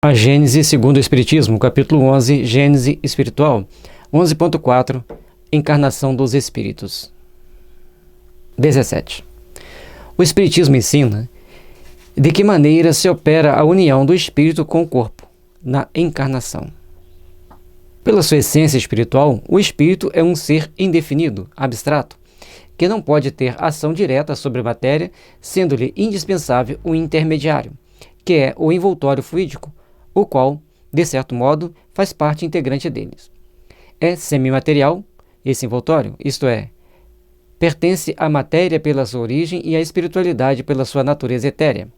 A Gênese segundo o Espiritismo, capítulo 11, Gênese espiritual, 11.4, Encarnação dos Espíritos. 17. O Espiritismo ensina de que maneira se opera a união do espírito com o corpo, na encarnação. Pela sua essência espiritual, o espírito é um ser indefinido, abstrato, que não pode ter ação direta sobre a matéria, sendo-lhe indispensável o intermediário, que é o envoltório fluídico, o qual, de certo modo, faz parte integrante deles. É semimaterial, esse envoltório, isto é, pertence à matéria pela sua origem e à espiritualidade pela sua natureza etérea.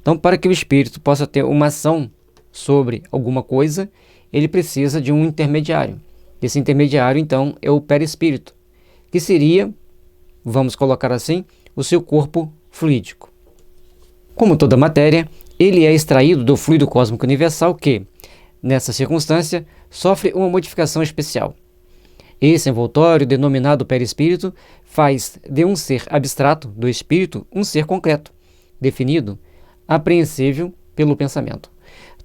Então, para que o espírito possa ter uma ação sobre alguma coisa, ele precisa de um intermediário. Esse intermediário, então, é o perispírito, que seria, vamos colocar assim, o seu corpo fluídico. Como toda matéria, ele é extraído do fluido cósmico universal que, nessa circunstância, sofre uma modificação especial. Esse envoltório, denominado perispírito, faz de um ser abstrato do espírito um ser concreto, definido, apreensível pelo pensamento.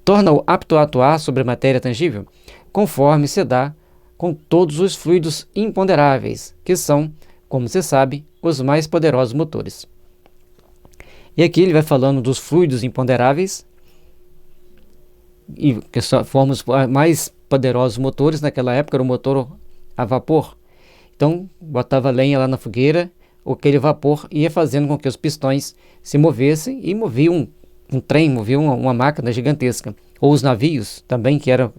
Torna-o apto a atuar sobre a matéria tangível, conforme se dá com todos os fluidos imponderáveis, que são, como se sabe, os mais poderosos motores. E aqui ele vai falando dos fluidos imponderáveis, e que formam os mais poderosos motores. Naquela época era o motor a vapor. Então, botava lenha lá na fogueira, aquele vapor ia fazendo com que os pistões se movessem e moviam um trem, moviam uma máquina gigantesca. Ou os navios também, que eram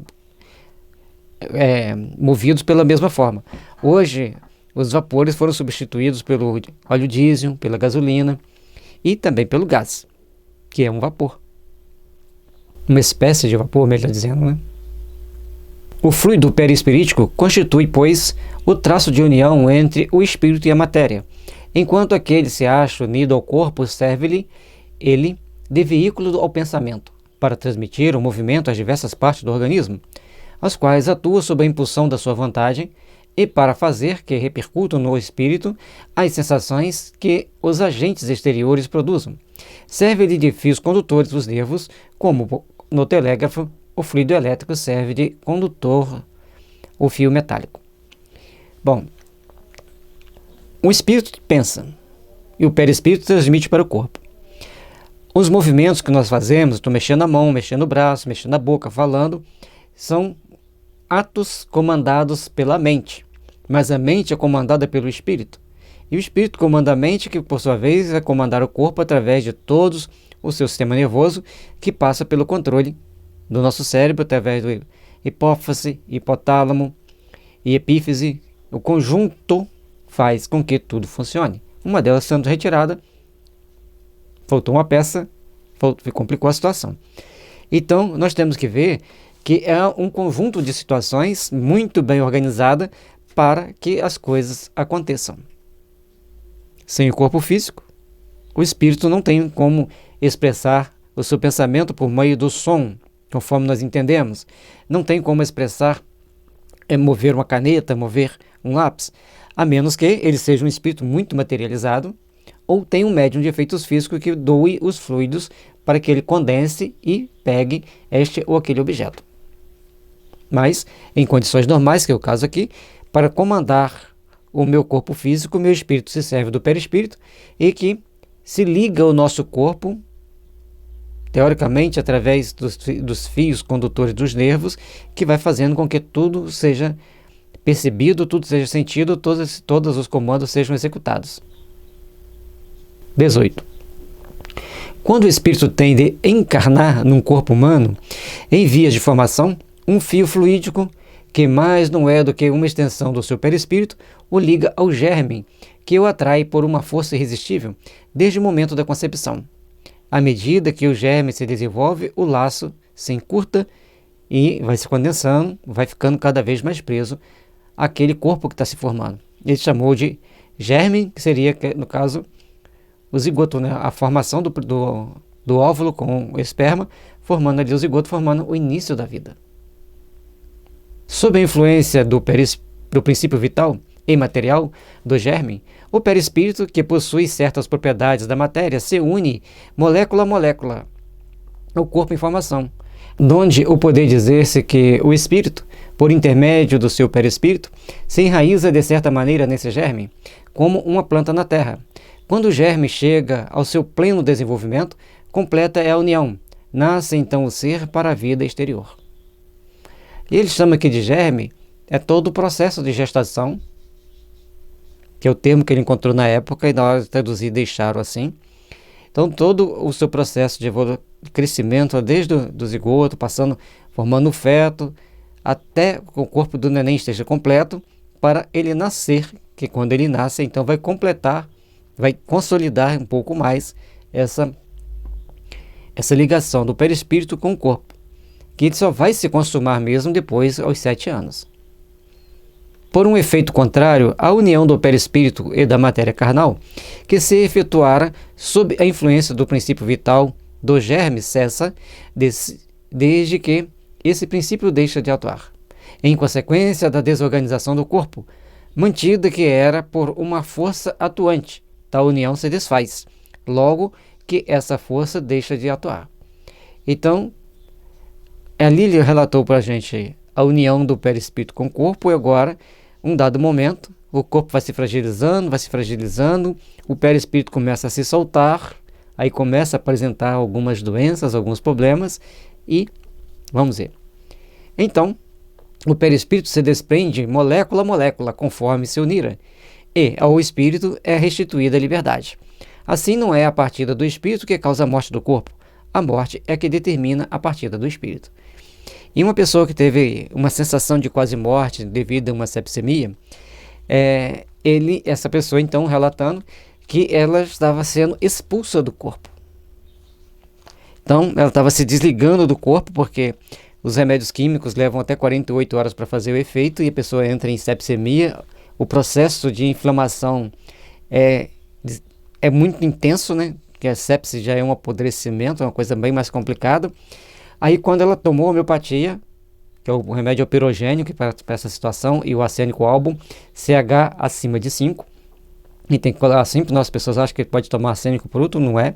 movidos pela mesma forma. Hoje, os vapores foram substituídos pelo óleo diesel, pela gasolina, e também pelo gás, que é um vapor. Uma espécie de vapor, melhor dizendo, né? O fluido perispirítico constitui, pois, o traço de união entre o espírito e a matéria. Enquanto aquele se acha unido ao corpo, serve-lhe ele de veículo ao pensamento, para transmitir o movimento às diversas partes do organismo, as quais atua sob a impulsão da sua vontade, e para fazer que repercutam no espírito as sensações que os agentes exteriores produzam. Serve-lhe de fios condutores dos nervos, como no telégrafo o fluido elétrico serve de condutor o fio metálico. Bom, o espírito pensa e o perispírito transmite para o corpo. Os movimentos que nós fazemos, estou mexendo a mão, mexendo o braço, mexendo a boca, falando, são atos comandados pela mente, mas a mente é comandada pelo espírito, e o espírito comanda a mente, que por sua vez vai comandar o corpo através de todo o seu sistema nervoso, que passa pelo controle do nosso cérebro através do hipófise, hipotálamo e epífise. O conjunto faz com que tudo funcione. Uma delas sendo retirada, faltou uma peça, complicou a situação. Então nós temos que ver que é um conjunto de situações muito bem organizada para que as coisas aconteçam. Sem o corpo físico, o espírito não tem como expressar o seu pensamento por meio do som, conforme nós entendemos. Não tem como expressar, mover uma caneta, mover um lápis, a menos que ele seja um espírito muito materializado ou tenha um médium de efeitos físicos que doe os fluidos para que ele condense e pegue este ou aquele objeto. Mas, em condições normais, que é o caso aqui, para comandar o meu corpo físico, o meu espírito se serve do perispírito e que se liga ao nosso corpo, teoricamente, através dos fios condutores dos nervos, que vai fazendo com que tudo seja percebido, tudo seja sentido, todos os comandos sejam executados. 18. Quando o espírito tem de encarnar num corpo humano, em vias de formação, um fio fluídico, que mais não é do que uma extensão do seu perispírito, o liga ao germe, que o atrai por uma força irresistível, desde o momento da concepção. À medida que o germe se desenvolve, o laço se encurta e vai se condensando, vai ficando cada vez mais preso àquele corpo que está se formando. Ele chamou de germe, que seria, no caso, o zigoto, né? A formação do óvulo com o esperma, formando ali o zigoto, formando o início da vida. Sob a influência do princípio vital e material do germe, o perispírito, que possui certas propriedades da matéria, se une molécula a molécula ao corpo em formação, donde o poder dizer-se que o espírito, por intermédio do seu perispírito, se enraiza de certa maneira nesse germe, como uma planta na terra. Quando o germe chega ao seu pleno desenvolvimento, completa é a união. Nasce então o ser para a vida exterior. E ele chama aqui de germe, é todo o processo de gestação, que é o termo que ele encontrou na época, e na hora de traduzir deixaram assim. Então todo o seu processo de crescimento, desde do zigoto, passando, formando o feto, até que o corpo do neném esteja completo, para ele nascer, que quando ele nasce, então vai completar, vai consolidar um pouco mais essa ligação do perispírito com o corpo, que só vai se consumar mesmo depois aos 7 anos. Por um efeito contrário, a união do perispírito e da matéria carnal, que se efetuara sob a influência do princípio vital do germe, cessa desde que esse princípio deixa de atuar, em consequência da desorganização do corpo, mantida que era por uma força atuante. Tal união se desfaz, logo que essa força deixa de atuar. Então, a Lília relatou para a gente a união do perispírito com o corpo, e agora, um dado momento, o corpo vai se fragilizando, o perispírito começa a se soltar, aí começa a apresentar algumas doenças, alguns problemas, e vamos ver. Então, o perispírito se desprende molécula a molécula, conforme se unira, e ao espírito é restituída a liberdade. Assim, não é a partida do espírito que causa a morte do corpo, a morte é que determina a partida do espírito. E uma pessoa que teve uma sensação de quase morte devido a uma sepsemia, essa pessoa então relatando que ela estava sendo expulsa do corpo. Então, ela estava se desligando do corpo, porque os remédios químicos levam até 48 horas para fazer o efeito, e a pessoa entra em sepsemia. O processo de inflamação é muito intenso, né? Que a sepse já é um apodrecimento, é uma coisa bem mais complicada. Aí, quando ela tomou a homeopatia, que é o remédio pirogênico para essa situação, e o arsênico álbum, CH acima de 5, e tem que colocar assim, porque as pessoas acham que pode tomar arsênico bruto, não é.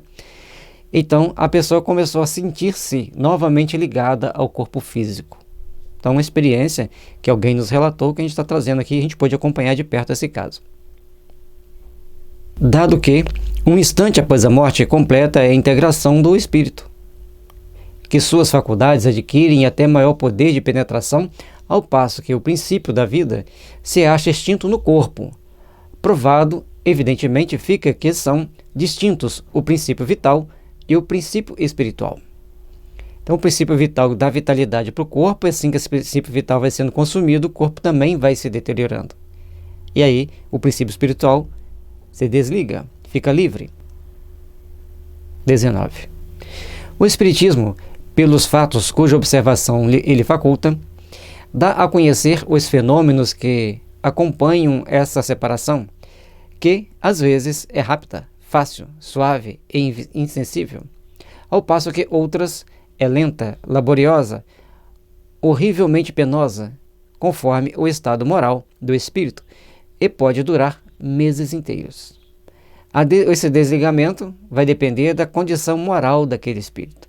Então, a pessoa começou a sentir-se novamente ligada ao corpo físico. Então, uma experiência que alguém nos relatou, que a gente está trazendo aqui, a gente pode acompanhar de perto esse caso. Dado que, um instante após a morte, completa é a integração do espírito, que suas faculdades adquirem até maior poder de penetração, ao passo que o princípio da vida se acha extinto no corpo. Provado, evidentemente, fica que são distintos o princípio vital e o princípio espiritual. Então, o princípio vital dá vitalidade para o corpo, e assim que esse princípio vital vai sendo consumido, o corpo também vai se deteriorando. E aí, o princípio espiritual se desliga, fica livre. 19. O Espiritismo, pelos fatos cuja observação ele faculta, dá a conhecer os fenômenos que acompanham essa separação, que, às vezes, é rápida, fácil, suave e insensível, ao passo que outras é lenta, laboriosa, horrivelmente penosa, conforme o estado moral do espírito, e pode durar meses inteiros. Esse desligamento vai depender da condição moral daquele espírito.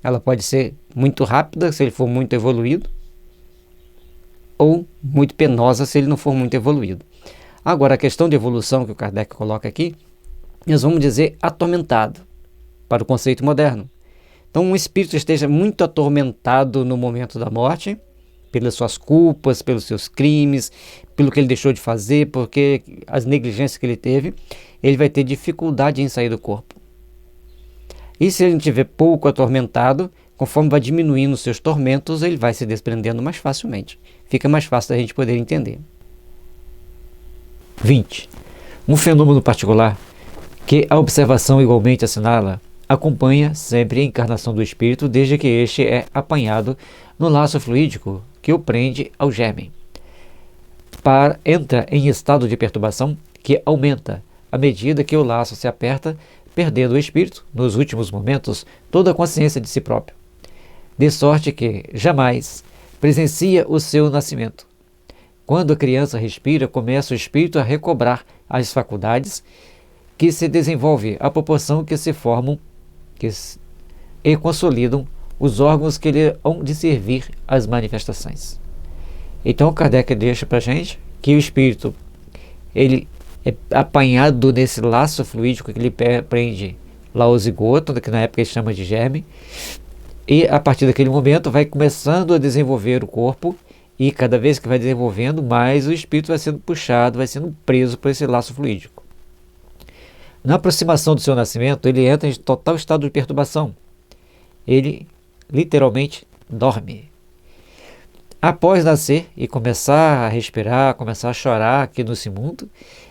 Ela pode ser muito rápida, se ele for muito evoluído, ou muito penosa, se ele não for muito evoluído. Agora, a questão de evolução que o Kardec coloca aqui, nós vamos dizer atormentado, para o conceito moderno. Então, um espírito esteja muito atormentado no momento da morte, pelas suas culpas, pelos seus crimes, pelo que ele deixou de fazer, porque as negligências que ele teve, ele vai ter dificuldade em sair do corpo. E se ele estiver pouco atormentado, conforme vai diminuindo os seus tormentos, ele vai se desprendendo mais facilmente. Fica mais fácil da gente poder entender. 20. Um fenômeno particular que a observação igualmente assinala acompanha sempre a encarnação do espírito desde que este é apanhado no laço fluídico que o prende ao germe. Entra em estado de perturbação que aumenta à medida que o laço se aperta, perdendo o espírito, nos últimos momentos, toda a consciência de si próprio, de sorte que jamais presencia o seu nascimento. Quando a criança respira, começa o espírito a recobrar as faculdades que se desenvolve à proporção que se formam e consolidam os órgãos que lhe hão de servir às manifestações. Então Kardec deixa para a gente que o espírito, ele é apanhado nesse laço fluídico que ele prende lá o zigoto, que na época ele chama de germe, e a partir daquele momento vai começando a desenvolver o corpo, e cada vez que vai desenvolvendo mais, o espírito vai sendo puxado, vai sendo preso por esse laço fluídico. Na aproximação do seu nascimento, ele entra em total estado de perturbação. Ele literalmente dorme. Após nascer e começar a respirar, começar a chorar aqui nesse mundo,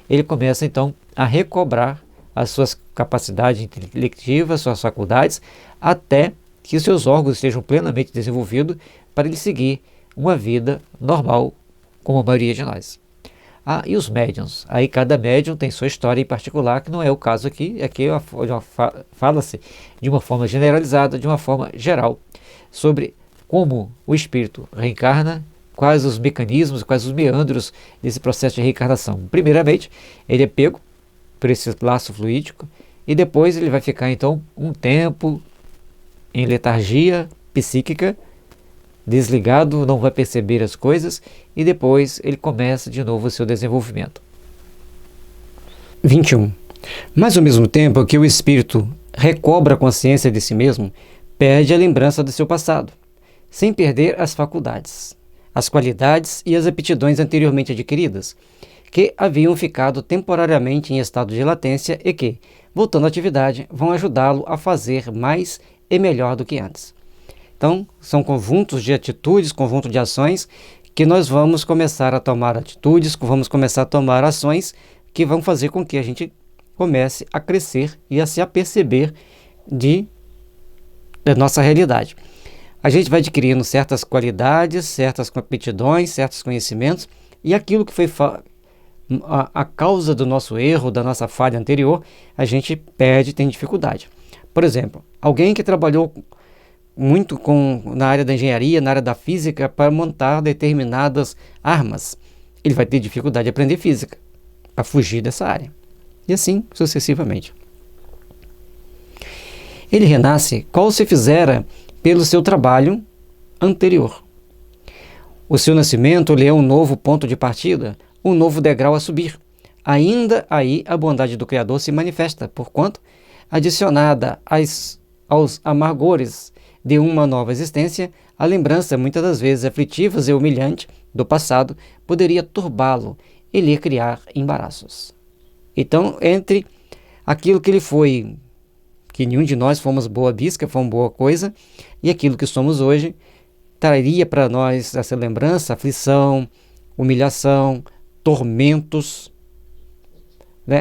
ele começa então a recobrar as suas capacidades intelectivas, suas faculdades, até que os seus órgãos estejam plenamente desenvolvidos para ele seguir uma vida normal, como a maioria de nós. E os médiuns? Aí cada médium tem sua história em particular, que não é o caso aqui. Aqui fala-se de uma forma generalizada, de uma forma geral, sobre como o espírito reencarna, quais os mecanismos, quais os meandros desse processo de reencarnação. Primeiramente, ele é pego por esse laço fluídico, e depois ele vai ficar então um tempo em letargia psíquica, desligado, não vai perceber as coisas, e depois ele começa de novo o seu desenvolvimento. 21. Mas ao mesmo tempo que o espírito recobra a consciência de si mesmo, perde a lembrança do seu passado, sem perder as faculdades, as qualidades e as aptidões anteriormente adquiridas, que haviam ficado temporariamente em estado de latência e que, voltando à atividade, vão ajudá-lo a fazer mais e melhor do que antes. Então, são conjuntos de atitudes, conjunto de ações, que nós vamos começar a tomar atitudes, vamos começar a tomar ações que vão fazer com que a gente comece a crescer e a se aperceber da nossa realidade. A gente vai adquirindo certas qualidades, certas aptidões, certos conhecimentos, e aquilo que foi a causa do nosso erro, da nossa falha anterior, a gente perde, tem dificuldade. Por exemplo, alguém que trabalhou muito na área da engenharia, na área da física, para montar determinadas armas, ele vai ter dificuldade de aprender física, para fugir dessa área. E assim sucessivamente. Ele renasce qual se fizera pelo seu trabalho anterior. O seu nascimento lhe é um novo ponto de partida, um novo degrau a subir. Ainda aí a bondade do Criador se manifesta, porquanto, adicionada aos amargores de uma nova existência, a lembrança, muitas das vezes aflitiva e humilhante, do passado, poderia turbá-lo e lhe criar embaraços. Então, entre aquilo que ele foi, que nenhum de nós fomos boa bisca, fomos boa coisa, e aquilo que somos hoje, traria para nós essa lembrança, aflição, humilhação, tormentos,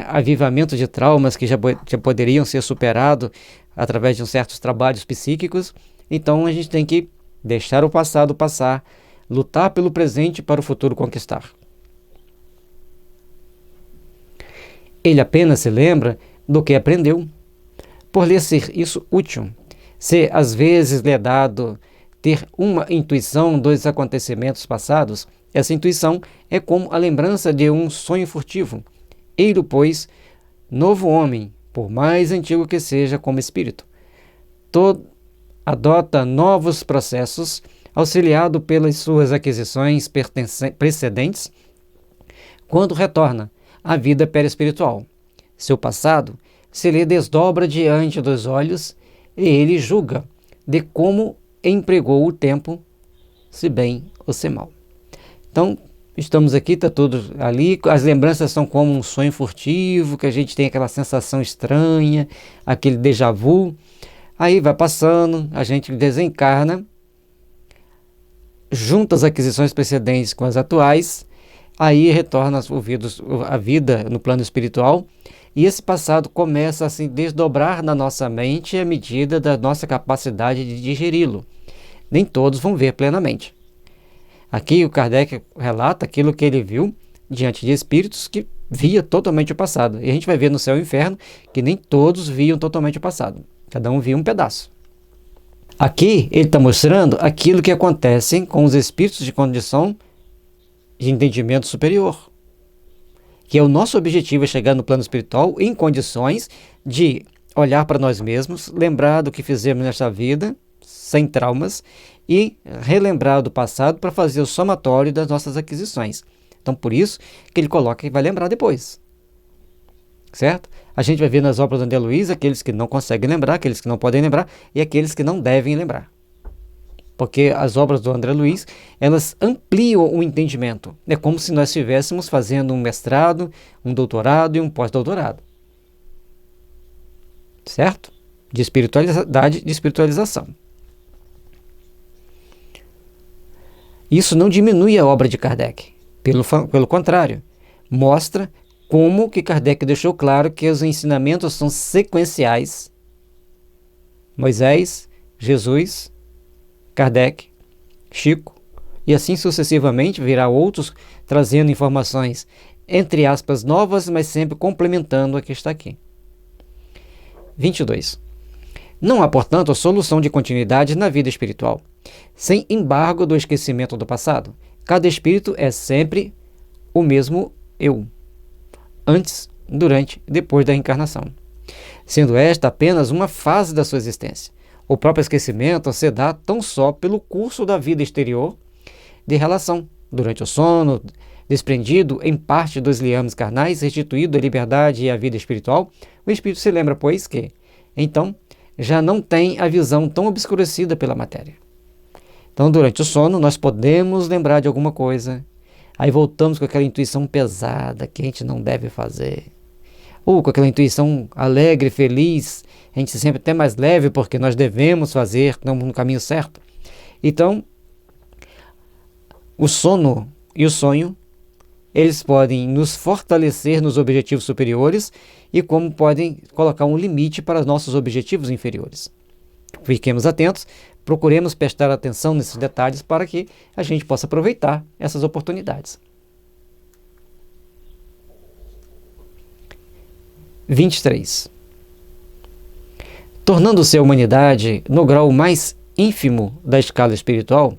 avivamento de traumas que já poderiam ser superados através de certos trabalhos psíquicos. Então a gente tem que deixar o passado passar, lutar pelo presente para o futuro conquistar. Ele apenas se lembra do que aprendeu, por lhe ser isso útil. Se às vezes lhe é dado ter uma intuição dos acontecimentos passados, essa intuição é como a lembrança de um sonho furtivo. Ele, pois, novo homem, por mais antigo que seja como espírito, adota novos processos, auxiliado pelas suas aquisições precedentes, quando retorna à vida perispiritual. Seu passado se lhe desdobra diante dos olhos e ele julga de como empregou o tempo, se bem ou se mal. Então, estamos aqui, está tudo ali, as lembranças são como um sonho furtivo, que a gente tem aquela sensação estranha, aquele déjà vu. Aí vai passando, a gente desencarna, junta as aquisições precedentes com as atuais, aí retorna a vida no plano espiritual, e esse passado começa a se desdobrar na nossa mente à medida da nossa capacidade de digeri-lo. Nem todos vão ver plenamente. Aqui o Kardec relata aquilo que ele viu diante de espíritos que via totalmente o passado. E a gente vai ver no céu e inferno que nem todos viam totalmente o passado. Cada um via um pedaço. Aqui ele está mostrando aquilo que acontece com os espíritos de condição de entendimento superior. Que é o nosso objetivo, é chegar no plano espiritual em condições de olhar para nós mesmos, lembrar do que fizemos nesta vida, sem traumas, e relembrar do passado para fazer o somatório das nossas aquisições. Então, por isso que ele coloca que vai lembrar depois. Certo? A gente vai ver nas obras do André Luiz aqueles que não conseguem lembrar, aqueles que não podem lembrar e aqueles que não devem lembrar. Porque as obras do André Luiz, elas ampliam o entendimento. É como se nós estivéssemos fazendo um mestrado, um doutorado e um pós-doutorado. Certo? De espiritualidade, de espiritualização. Isso não diminui a obra de Kardec. Pelo contrário, mostra como que Kardec deixou claro que os ensinamentos são sequenciais. Moisés, Jesus, Kardec, Chico, e assim sucessivamente virá outros trazendo informações, entre aspas, novas, mas sempre complementando a que está aqui. 22. Não há, portanto, solução de continuidade na vida espiritual, sem embargo do esquecimento do passado. Cada espírito é sempre o mesmo eu, antes, durante e depois da reencarnação, sendo esta apenas uma fase da sua existência. O próprio esquecimento se dá tão só pelo curso da vida exterior de relação, durante o sono, desprendido em parte dos liames carnais, restituído à liberdade e à vida espiritual, o espírito se lembra, pois, que, então, já não tem a visão tão obscurecida pela matéria. Então, durante o sono, nós podemos lembrar de alguma coisa, aí voltamos com aquela intuição pesada que a gente não deve fazer, ou com aquela intuição alegre, feliz, a gente se sente até mais leve porque nós devemos fazer, estamos no caminho certo. Então, o sono e o sonho, eles podem nos fortalecer nos objetivos superiores e como podem colocar um limite para os nossos objetivos inferiores. Fiquemos atentos, procuremos prestar atenção nesses detalhes para que a gente possa aproveitar essas oportunidades. 23. Tornando-se a humanidade no grau mais ínfimo da escala espiritual,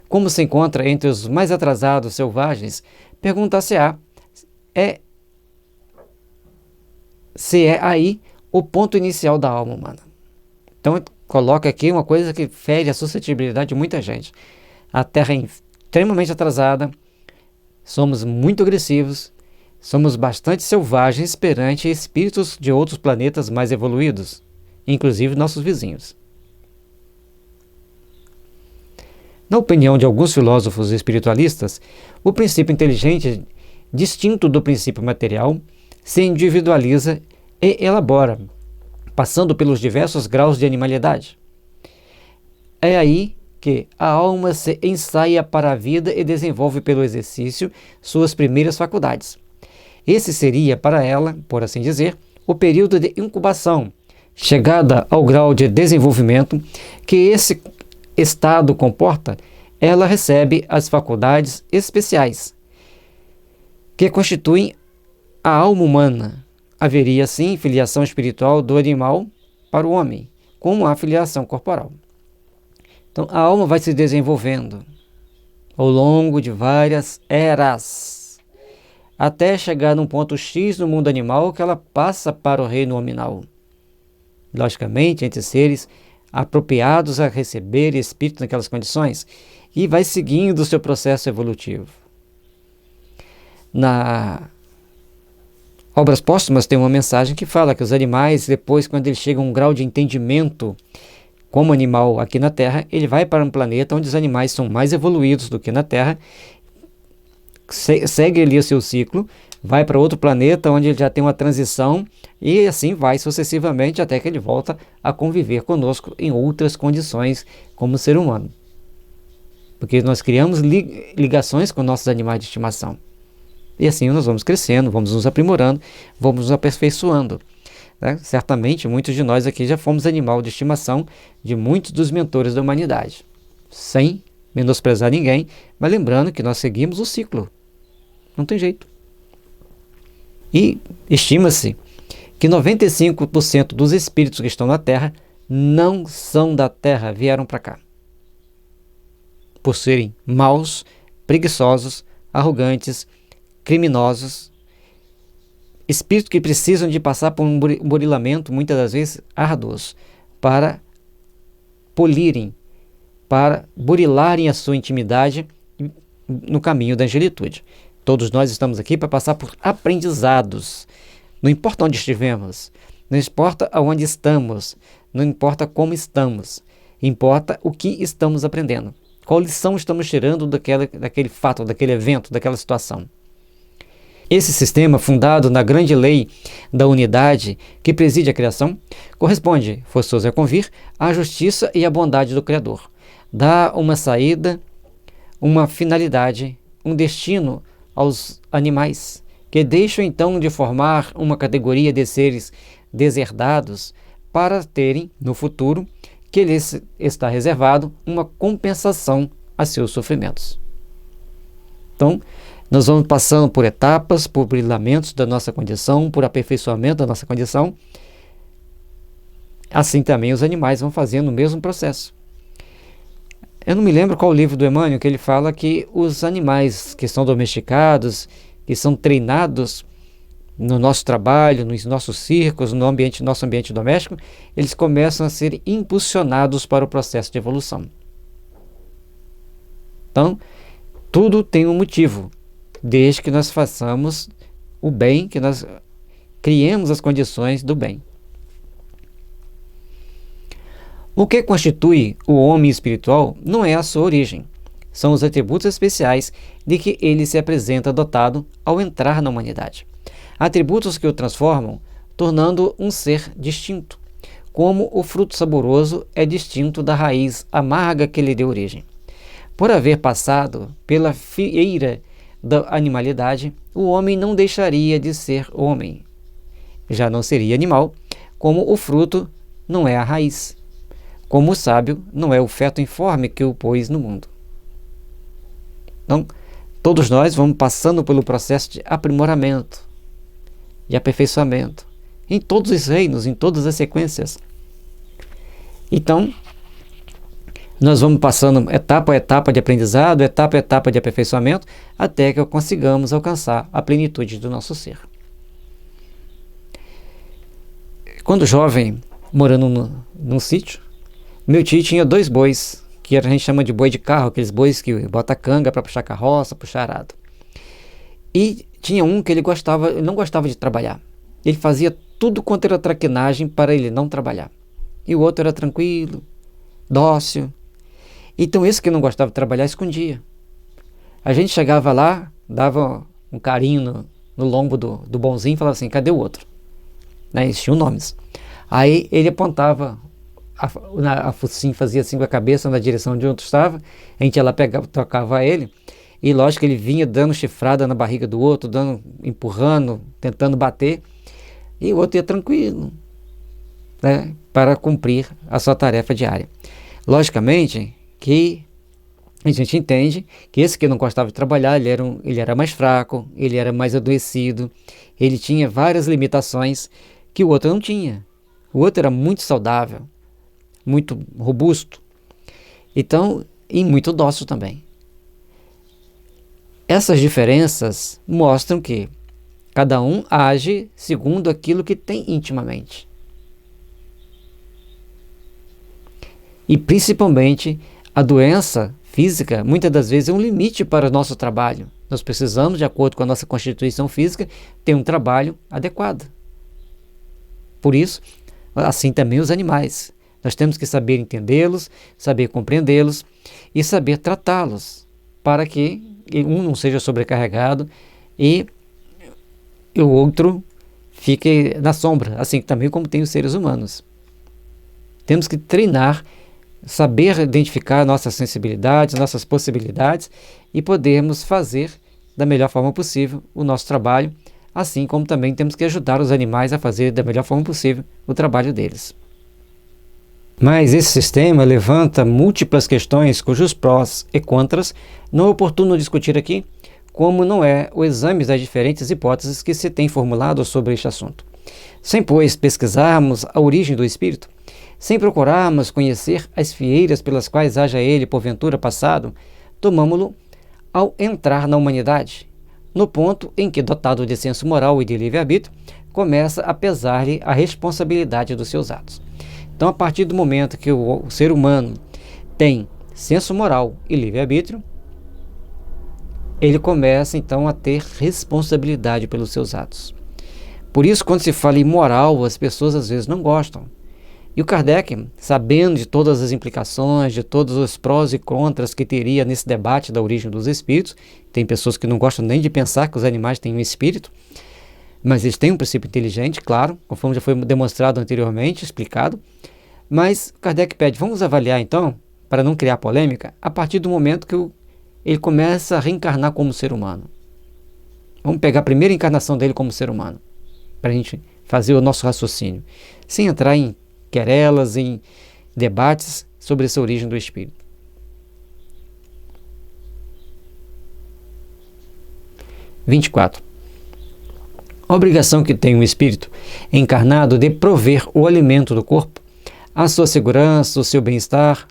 como se encontra entre os mais atrasados selvagens, perguntar-se-á se é aí o ponto inicial da alma humana. Então, coloca aqui uma coisa que fere a suscetibilidade de muita gente. A Terra é extremamente atrasada, somos muito agressivos, somos bastante selvagens perante espíritos de outros planetas mais evoluídos, inclusive nossos vizinhos. Na opinião de alguns filósofos espiritualistas, o princípio inteligente, distinto do princípio material, se individualiza e elabora, passando pelos diversos graus de animalidade. É aí que a alma se ensaia para a vida e desenvolve pelo exercício suas primeiras faculdades. Esse seria para ela, por assim dizer, o período de incubação, chegada ao grau de desenvolvimento que esse estado comporta, ela recebe as faculdades especiais que constituem a alma humana. Haveria, assim, filiação espiritual do animal para o homem, como a filiação corporal. Então, a alma vai se desenvolvendo ao longo de várias eras, até chegar num ponto X no mundo animal que ela passa para o reino nominal. Logicamente, entre seres apropriados a receber espírito naquelas condições, e vai seguindo o seu processo evolutivo. Na Obras Póstumas tem uma mensagem que fala que os animais, depois, quando eles chegam a um grau de entendimento como animal aqui na Terra, ele vai para um planeta onde os animais são mais evoluídos do que na Terra, segue ali o seu ciclo, vai para outro planeta onde ele já tem uma transição e assim vai sucessivamente até que ele volta a conviver conosco em outras condições como ser humano. Porque nós criamos ligações com nossos animais de estimação. E assim nós vamos crescendo, vamos nos aprimorando, vamos nos aperfeiçoando. Né? Certamente muitos de nós aqui já fomos animal de estimação de muitos dos mentores da humanidade. Sem menosprezar ninguém, mas lembrando que nós seguimos o ciclo. Não tem jeito. E estima-se que 95% dos espíritos que estão na Terra não são da Terra, vieram para cá. Por serem maus, preguiçosos, arrogantes, criminosos, espíritos que precisam de passar por um burilamento, muitas das vezes árduos, para polirem para burilarem a sua intimidade no caminho da angelitude. Todos nós estamos aqui para passar por aprendizados. Não importa onde estivemos, não importa aonde estamos, não importa como estamos, importa o que estamos aprendendo. Qual lição estamos tirando daquele fato, daquele evento, daquela situação. Esse sistema, fundado na grande lei da unidade que preside a criação, corresponde, forçoso a convir, à justiça e à bondade do Criador. Dá uma saída, uma finalidade, um destino aos animais, que deixam então de formar uma categoria de seres deserdados para terem, no futuro, que lhes está reservado, uma compensação a seus sofrimentos. Então, nós vamos passando por etapas, por brilhamentos da nossa condição, por aperfeiçoamento da nossa condição. Assim também os animais vão fazendo o mesmo processo. Eu não me lembro qual livro do Emmanuel que ele fala que os animais que são domesticados, que são treinados no nosso trabalho, nos nossos circos, no nosso ambiente doméstico, eles começam a ser impulsionados para o processo de evolução. Então, tudo tem um motivo, desde que nós façamos o bem, que nós criemos as condições do bem. O que constitui o homem espiritual não é a sua origem, são os atributos especiais de que ele se apresenta dotado ao entrar na humanidade. Atributos que o transformam, tornando um ser distinto, como o fruto saboroso é distinto da raiz amarga que lhe deu origem. Por haver passado pela fieira da animalidade, o homem não deixaria de ser homem. Já não seria animal, como o fruto não é a raiz, como o sábio não é o feto informe que o pôs no mundo. Então, todos nós vamos passando pelo processo de aprimoramento, de aperfeiçoamento, em todos os reinos, em todas as sequências. Então, nós vamos passando etapa a etapa de aprendizado, etapa a etapa de aperfeiçoamento, até que consigamos alcançar a plenitude do nosso ser. Quando jovem, morando num sítio, meu tio tinha 2 bois, que a gente chama de boi de carro, aqueles bois que bota canga para puxar carroça, puxar arado. E tinha um que ele não gostava de trabalhar. Ele fazia tudo quanto era traquinagem para ele não trabalhar. E o outro era tranquilo, dócil. Então esse que não gostava de trabalhar escondia. A gente chegava lá, dava um carinho no lombo do bonzinho e falava assim, cadê o outro? Né? Eles tinham nomes. Aí ele apontava a focinho, fazia assim com a cabeça na direção de onde estava, a gente ia lá, tocava ele, e lógico que ele vinha dando chifrada na barriga do outro, empurrando, tentando bater, e o outro ia tranquilo, né, para cumprir a sua tarefa diária. Logicamente que a gente entende que esse que não gostava de trabalhar, ele era mais fraco, ele era mais adoecido, ele tinha várias limitações que o outro não tinha. O outro era muito saudável, muito robusto, então, e muito dócil também. Essas diferenças mostram que cada um age segundo aquilo que tem intimamente. E principalmente a doença física, muitas das vezes, é um limite para o nosso trabalho. Nós precisamos, de acordo com a nossa constituição física, ter um trabalho adequado. Por isso, assim também os animais. Nós temos que saber entendê-los, saber compreendê-los e saber tratá-los, para que um não seja sobrecarregado e o outro fique na sombra, assim também como tem os seres humanos. Temos que treinar, saber identificar nossas sensibilidades, nossas possibilidades e podermos fazer da melhor forma possível o nosso trabalho, assim como também temos que ajudar os animais a fazer da melhor forma possível o trabalho deles. Mas esse sistema levanta múltiplas questões cujos prós e contras não é oportuno discutir aqui, como não é o exame das diferentes hipóteses que se tem formulado sobre este assunto. Sem, pois, pesquisarmos a origem do espírito, sem procurarmos conhecer as fieiras pelas quais haja ele, porventura, passado, tomamo-lo ao entrar na humanidade, no ponto em que, dotado de senso moral e de livre-arbítrio, começa a pesar-lhe a responsabilidade dos seus atos. Então, a partir do momento que o ser humano tem senso moral e livre-arbítrio, ele começa então a ter responsabilidade pelos seus atos. Por isso, quando se fala em moral, as pessoas às vezes não gostam. E o Kardec, sabendo de todas as implicações, de todos os prós e contras que teria nesse debate da origem dos espíritos, tem pessoas que não gostam nem de pensar que os animais têm um espírito, mas eles têm um princípio inteligente, claro, conforme já foi demonstrado anteriormente, explicado. Mas Kardec pede, vamos avaliar então, para não criar polêmica, a partir do momento que ele começa a reencarnar como ser humano. Vamos pegar a primeira encarnação dele como ser humano, para a gente fazer o nosso raciocínio, sem entrar em querelas, em debates sobre essa origem do espírito. (24) A obrigação que tem um espírito encarnado de prover o alimento do corpo, a sua segurança, o seu bem-estar,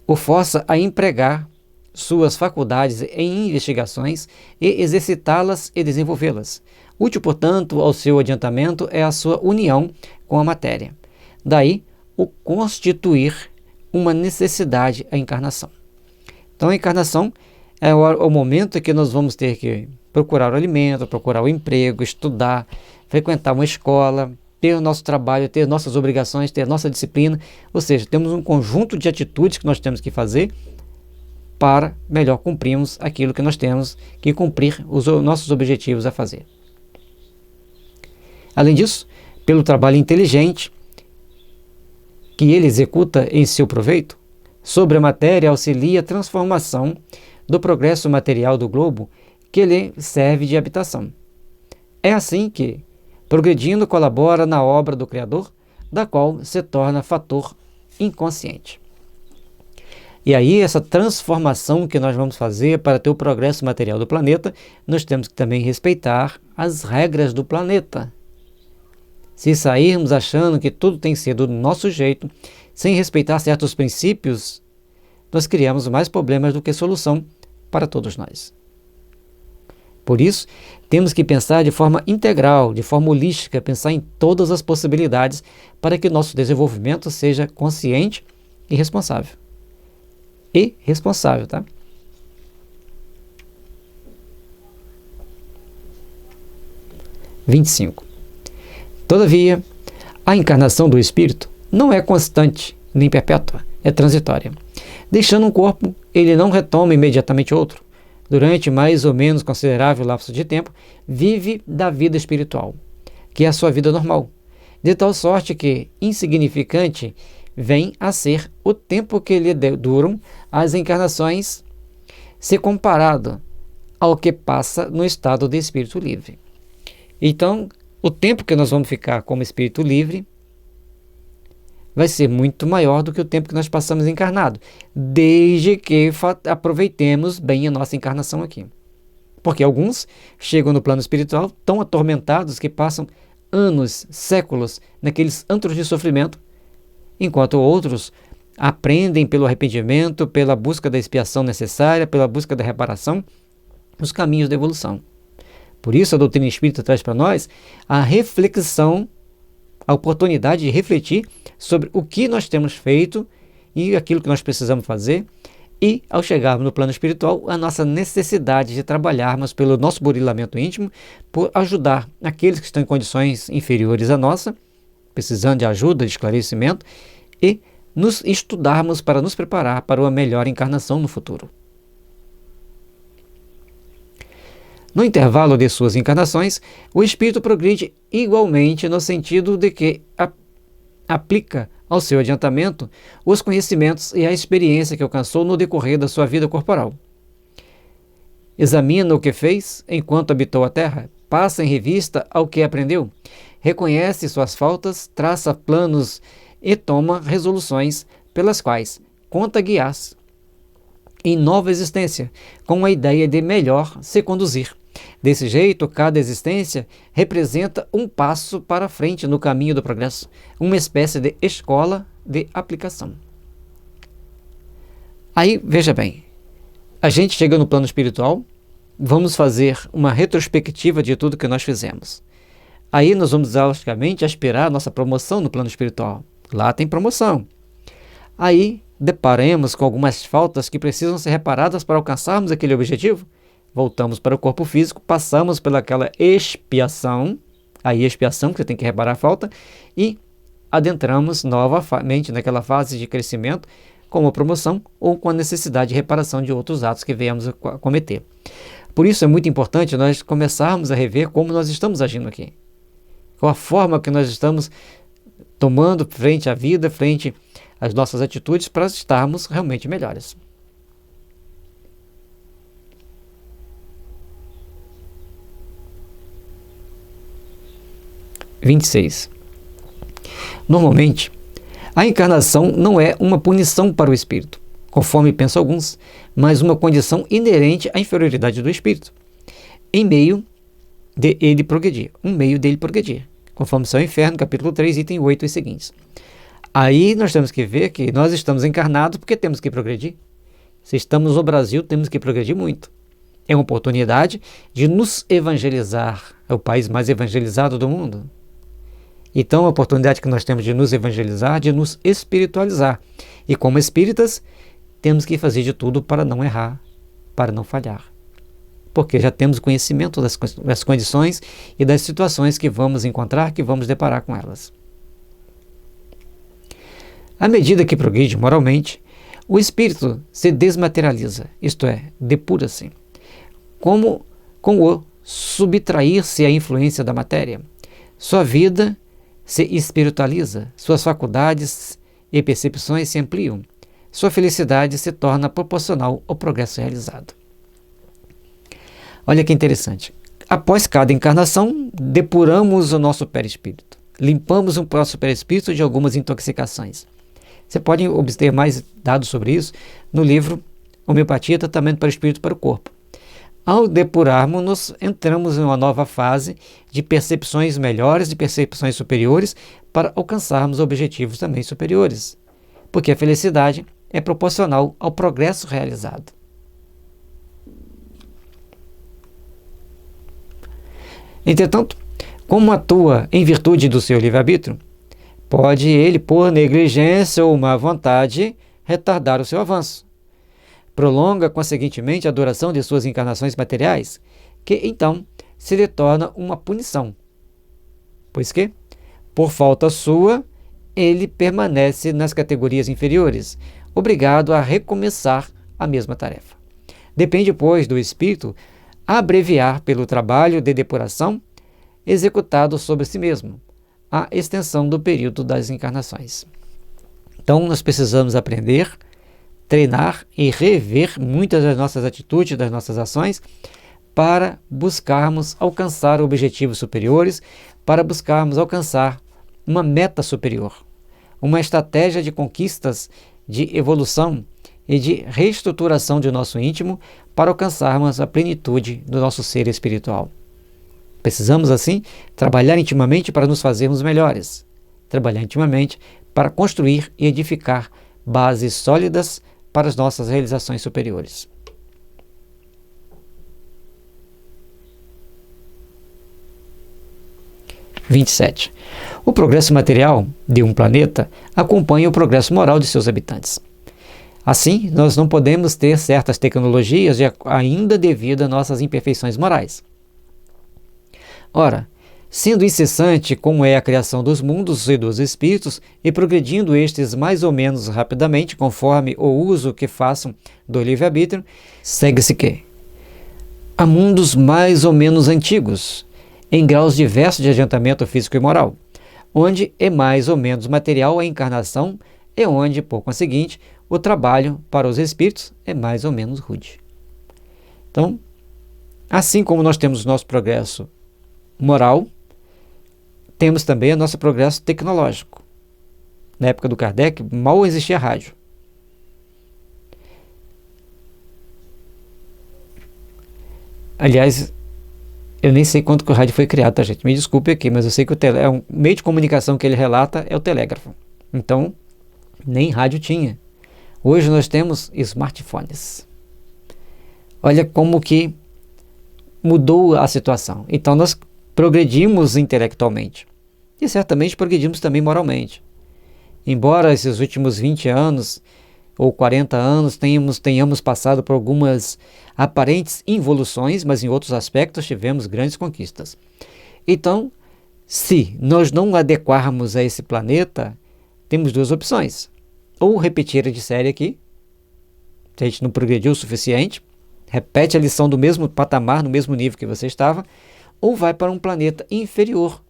o força a empregar suas faculdades em investigações e exercitá-las e desenvolvê-las. Útil, portanto, ao seu adiantamento é a sua união com a matéria. Daí, o constituir uma necessidade à encarnação. Então, a encarnação é o momento em que nós vamos ter que procurar o alimento, procurar o emprego, estudar, frequentar uma escola, ter o nosso trabalho, ter nossas obrigações, ter a nossa disciplina. Ou seja, temos um conjunto de atitudes que nós temos que fazer para melhor cumprirmos aquilo que nós temos que cumprir, os nossos objetivos a fazer. Além disso, pelo trabalho inteligente que ele executa em seu proveito, sobre a matéria auxilia a transformação do progresso material do globo que lhe serve de habitação. É assim que, progredindo, colabora na obra do Criador, da qual se torna fator inconsciente. E aí, essa transformação que nós vamos fazer para ter o progresso material do planeta, nós temos que também respeitar as regras do planeta. Se sairmos achando que tudo tem que ser do nosso jeito, sem respeitar certos princípios, nós criamos mais problemas do que solução para todos nós. Por isso, temos que pensar de forma integral, de forma holística, pensar em todas as possibilidades para que o nosso desenvolvimento seja consciente e responsável. E responsável, tá? (25) Todavia, a encarnação do espírito não é constante nem perpétua, é transitória. Deixando um corpo, ele não retoma imediatamente outro. Durante mais ou menos considerável lapso de tempo, vive da vida espiritual, que é a sua vida normal, de tal sorte que insignificante vem a ser o tempo que lhe duram as encarnações, se comparado ao que passa no estado de espírito livre. Então, o tempo que nós vamos ficar como espírito livre vai ser muito maior do que o tempo que nós passamos encarnado, desde que aproveitemos bem a nossa encarnação aqui. Porque alguns chegam no plano espiritual tão atormentados que passam anos, séculos, naqueles antros de sofrimento, enquanto outros aprendem pelo arrependimento, pela busca da expiação necessária, pela busca da reparação, os caminhos da evolução. Por isso a doutrina espírita traz para nós a reflexão, a oportunidade de refletir sobre o que nós temos feito e aquilo que nós precisamos fazer, e ao chegarmos no plano espiritual, a nossa necessidade de trabalharmos pelo nosso burilamento íntimo, por ajudar aqueles que estão em condições inferiores à nossa, precisando de ajuda, de esclarecimento, e nos estudarmos para nos preparar para uma melhor encarnação no futuro. No intervalo de suas encarnações, o espírito progride igualmente no sentido de que aplica ao seu adiantamento os conhecimentos e a experiência que alcançou no decorrer da sua vida corporal. Examina o que fez enquanto habitou a terra, passa em revista ao que aprendeu, reconhece suas faltas, traça planos e toma resoluções pelas quais conta guiar-se em nova existência, com a ideia de melhor se conduzir. Desse jeito, cada existência representa um passo para frente no caminho do progresso, uma espécie de escola de aplicação. Aí, veja bem, a gente chega no plano espiritual, vamos fazer uma retrospectiva de tudo que nós fizemos. Aí nós vamos, logicamente, aspirar a nossa promoção no plano espiritual. Lá tem promoção. Aí deparemos com algumas faltas que precisam ser reparadas para alcançarmos aquele objetivo, voltamos para o corpo físico, passamos pelaquela expiação, aí expiação, que você tem que reparar a falta, e adentramos novamente naquela fase de crescimento, com a promoção ou com a necessidade de reparação de outros atos que venhamos a cometer. Por isso é muito importante nós começarmos a rever como nós estamos agindo aqui. Qual a forma que nós estamos tomando frente à vida, frente às nossas atitudes, para estarmos realmente melhores. (26) Normalmente, a encarnação não é uma punição para o espírito, conforme pensam alguns, mas uma condição inerente à inferioridade do espírito, em meio de ele progredir, conforme Céu e Inferno, capítulo 3, item 8 e seguintes. Aí nós temos que ver que nós estamos encarnados porque temos que progredir. Se estamos no Brasil, temos que progredir muito. É uma oportunidade de nos evangelizar. É o país mais evangelizado do mundo. Então, a oportunidade que nós temos de nos evangelizar, de nos espiritualizar. E como espíritas, temos que fazer de tudo para não errar, para não falhar. Porque já temos conhecimento das condições e das situações que vamos encontrar, que vamos deparar com elas. À medida que progride moralmente, o espírito se desmaterializa, isto é, depura-se, como com o subtrair-se à influência da matéria. Sua vida se espiritualiza, suas faculdades e percepções se ampliam, sua felicidade se torna proporcional ao progresso realizado. Olha que interessante. Após cada encarnação, depuramos o nosso perispírito, limpamos o nosso perispírito de algumas intoxicações. Você pode obter mais dados sobre isso no livro Homeopatia, Tratamento para o Espírito e para o Corpo. Ao depurarmos-nos, entramos em uma nova fase de percepções melhores, de percepções superiores, para alcançarmos objetivos também superiores, porque a felicidade é proporcional ao progresso realizado. Entretanto, como atua em virtude do seu livre-arbítrio, pode ele, por negligência ou má vontade, retardar o seu avanço. Prolonga, conseguintemente, a duração de suas encarnações materiais, que, então, se lhe torna uma punição. Pois que, por falta sua, ele permanece nas categorias inferiores, obrigado a recomeçar a mesma tarefa. Depende, pois, do espírito abreviar pelo trabalho de depuração executado sobre si mesmo a extensão do período das encarnações. Então, nós precisamos aprender, treinar e rever muitas das nossas atitudes, das nossas ações, para buscarmos alcançar objetivos superiores, para buscarmos alcançar uma meta superior, uma estratégia de conquistas, de evolução e de reestruturação de nosso íntimo para alcançarmos a plenitude do nosso ser espiritual. Precisamos, assim, trabalhar intimamente para nos fazermos melhores, trabalhar intimamente para construir e edificar bases sólidas para as nossas realizações superiores. (27) O progresso material de um planeta acompanha o progresso moral de seus habitantes. Assim, nós não podemos ter certas tecnologias ainda devido a nossas imperfeições morais. Ora, sendo incessante como é a criação dos mundos e dos espíritos, e progredindo estes mais ou menos rapidamente, conforme o uso que façam do livre-arbítrio, segue-se que há mundos mais ou menos antigos, em graus diversos de adiantamento físico e moral, onde é mais ou menos material a encarnação e onde, por conseguinte, o trabalho para os espíritos é mais ou menos rude. Então, assim como nós temos o nosso progresso moral, temos também o nosso progresso tecnológico. Na época do Kardec, mal existia rádio. Aliás, eu nem sei quando que o rádio foi criado, tá, gente? Me desculpe aqui, mas eu sei que é um meio de comunicação que ele relata é o telégrafo. Então, nem rádio tinha. Hoje nós temos smartphones. Olha como que mudou a situação. Então, nós progredimos intelectualmente e certamente progredimos também moralmente. Embora esses últimos 20 anos ou 40 anos tenhamos passado por algumas aparentes involuções, mas em outros aspectos tivemos grandes conquistas. Então, se nós não adequarmos a esse planeta, temos duas opções. Ou repetir a de série aqui, se a gente não progrediu o suficiente, repete a lição do mesmo patamar, no mesmo nível que você estava, ou vai para um planeta inferior,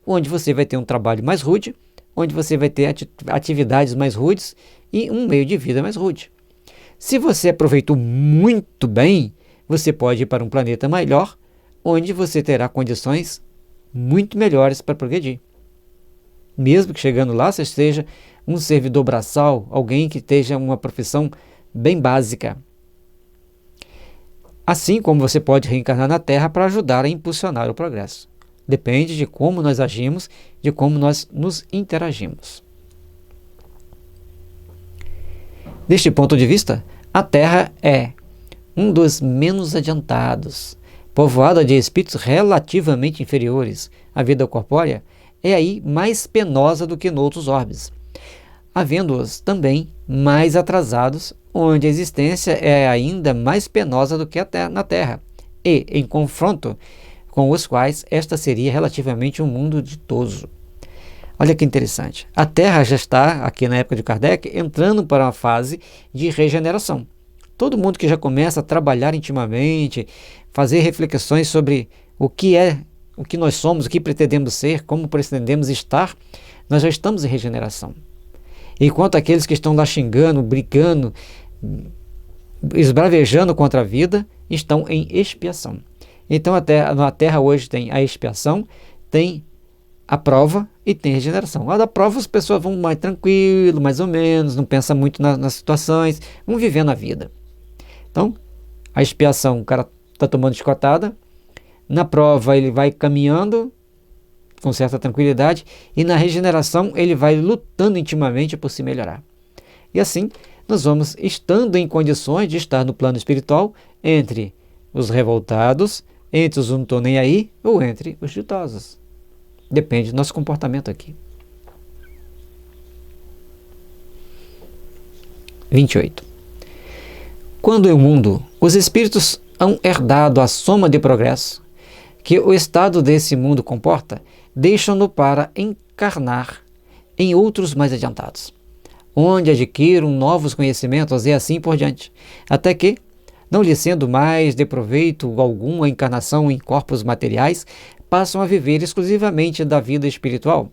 onde você vai ter um trabalho mais rude, onde você vai ter atividades mais rudes e um meio de vida mais rude. Se você aproveitou muito bem, você pode ir para um planeta melhor, onde você terá condições muito melhores para progredir. Mesmo que chegando lá você seja um servidor braçal, alguém que esteja uma profissão bem básica. Assim como você pode reencarnar na Terra para ajudar a impulsionar o progresso. Depende de como nós agimos, de como nós nos interagimos. Deste ponto de vista, a Terra é um dos menos adiantados, povoada de espíritos relativamente inferiores. A vida corpórea é aí mais penosa do que noutros orbes, havendo-os também mais atrasados, onde a existência é ainda mais penosa do que na Terra, e, em confronto com os quais esta seria relativamente um mundo ditoso. Olha que interessante. A Terra já está, aqui na época de Kardec, entrando para uma fase de regeneração. Todo mundo que já começa a trabalhar intimamente, fazer reflexões sobre o que é, o que nós somos, o que pretendemos ser, como pretendemos estar, nós já estamos em regeneração. Enquanto aqueles que estão lá xingando, brigando, esbravejando contra a vida, estão em expiação. Então na Terra hoje tem a expiação, tem a prova e tem a regeneração. A da prova as pessoas vão mais tranquilo, mais ou menos, não pensam muito nas situações, vão vivendo a vida. Então, a expiação, o cara está tomando chicotada, na prova ele vai caminhando com certa tranquilidade e na regeneração ele vai lutando intimamente por se melhorar. E assim, nós vamos estando em condições de estar no plano espiritual entre os revoltados, entre os não estou nem aí, ou entre os ditosos. Depende do nosso comportamento aqui. 28. Quando em mundo os espíritos hão herdado a soma de progresso que o estado desse mundo comporta, deixam-no para encarnar em outros mais adiantados, onde adquiram novos conhecimentos e assim por diante, até que, não lhe sendo mais de proveito algum a encarnação em corpos materiais, passam a viver exclusivamente da vida espiritual,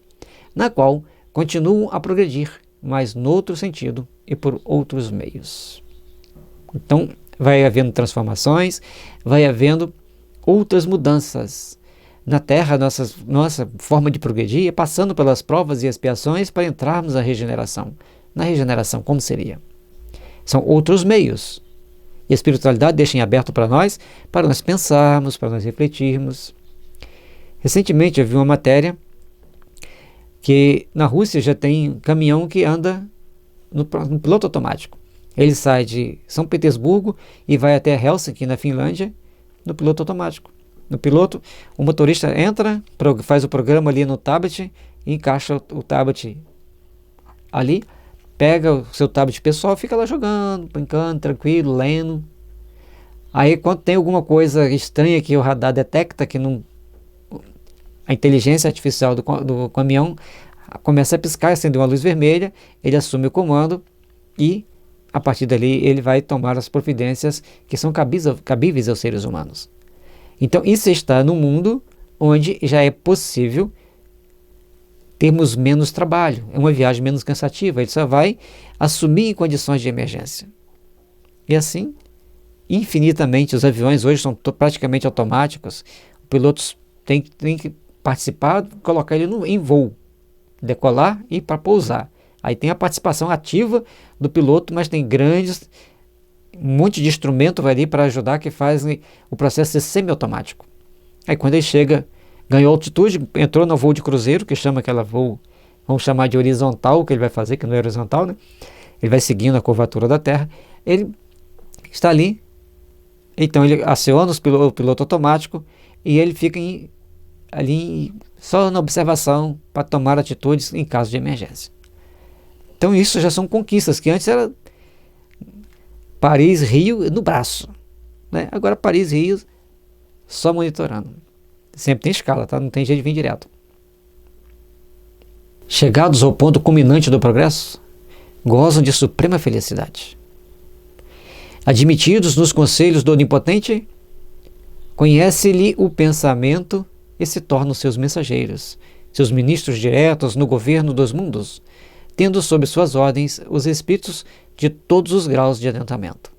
na qual continuam a progredir, mas noutro sentido e por outros meios. Então, vai havendo transformações, vai havendo outras mudanças. Na Terra, nossa forma de progredir é passando pelas provas e expiações para entrarmos na regeneração. Na regeneração, como seria? São outros meios. E a espiritualidade deixa em aberto para nós pensarmos, para nós refletirmos. Recentemente eu vi uma matéria que na Rússia já tem caminhão que anda no piloto automático. Ele sai de São Petersburgo e vai até Helsinki, na Finlândia, no piloto automático. No piloto, o motorista entra, faz o programa ali no tablet, encaixa o tablet ali, pega o seu tablet pessoal, fica lá jogando, brincando, tranquilo, lendo. Aí quando tem alguma coisa estranha que o radar detecta, que não, a inteligência artificial do caminhão começa a piscar, acender uma luz vermelha, ele assume o comando e a partir dali ele vai tomar as providências que são cabíveis aos seres humanos. Então isso está no mundo onde já é possível termos menos trabalho, é uma viagem menos cansativa, ele só vai assumir em condições de emergência. E assim, infinitamente, os aviões hoje são praticamente automáticos, os pilotos têm que participar, colocar ele em voo, decolar e para pousar. Aí tem a participação ativa do piloto, mas tem um monte de instrumento vai ali para ajudar, que fazem o processo ser semiautomático. Aí quando ele chega, ganhou altitude, entrou no voo de cruzeiro, que chama aquela voo, vamos chamar de horizontal, que ele vai fazer, que não é horizontal, né? Ele vai seguindo a curvatura da Terra, ele está ali, então ele aciona o piloto automático e ele fica ali só na observação para tomar atitudes em caso de emergência. Então isso já são conquistas que antes era Paris-Rio no braço, né? Agora Paris-Rio só monitorando. Sempre tem escala, tá? Não tem jeito de vir direto. Chegados ao ponto culminante do progresso, gozam de suprema felicidade. Admitidos nos conselhos do Onipotente, conhece-lhe o pensamento e se tornam seus mensageiros, seus ministros diretos no governo dos mundos, tendo sob suas ordens os espíritos de todos os graus de adiantamento.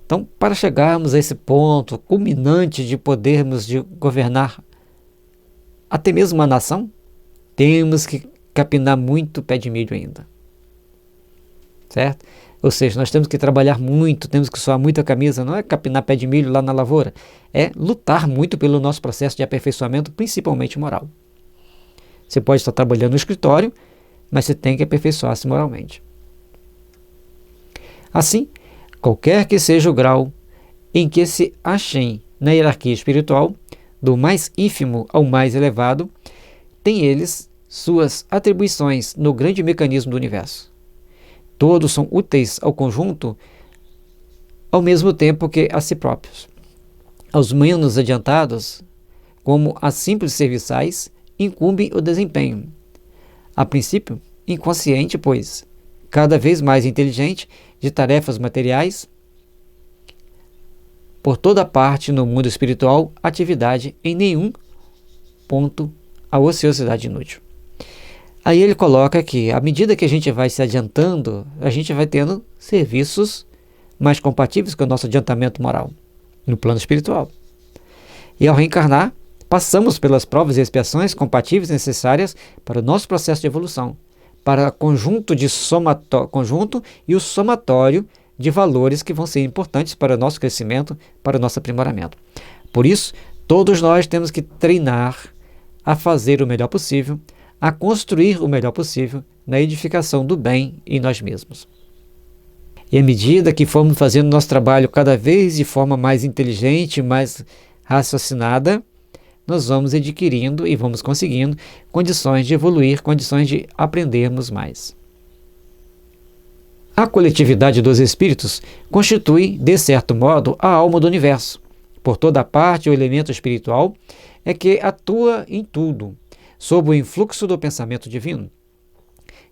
Então, para chegarmos a esse ponto culminante de podermos governar até mesmo uma nação, temos que capinar muito pé de milho ainda. Certo? Ou seja, nós temos que trabalhar muito, temos que suar muito a camisa, não é capinar pé de milho lá na lavoura, é lutar muito pelo nosso processo de aperfeiçoamento, principalmente moral. Você pode estar trabalhando no escritório, mas você tem que aperfeiçoar-se moralmente. Assim, qualquer que seja o grau em que se achem na hierarquia espiritual, do mais ínfimo ao mais elevado, têm eles suas atribuições no grande mecanismo do universo. Todos são úteis ao conjunto, ao mesmo tempo que a si próprios. Aos menos adiantados, como a simples serviçais, incumbe o desempenho. A princípio, inconsciente, pois, cada vez mais inteligente, de tarefas materiais, por toda parte no mundo espiritual, atividade em nenhum ponto a ociosidade inútil. Aí ele coloca que, à medida que a gente vai se adiantando, a gente vai tendo serviços mais compatíveis com o nosso adiantamento moral, no plano espiritual. E ao reencarnar, passamos pelas provas e expiações compatíveis necessárias para o nosso processo de evolução, para conjunto e o somatório de valores que vão ser importantes para o nosso crescimento, para o nosso aprimoramento. Por isso, todos nós temos que treinar a fazer o melhor possível, a construir o melhor possível na edificação do bem em nós mesmos. E à medida que formos fazendo nosso trabalho cada vez de forma mais inteligente, mais raciocinada, nós vamos adquirindo e vamos conseguindo condições de evoluir, condições de aprendermos mais. A coletividade dos espíritos constitui, de certo modo, a alma do universo. Por toda parte, o elemento espiritual é que atua em tudo, sob o influxo do pensamento divino.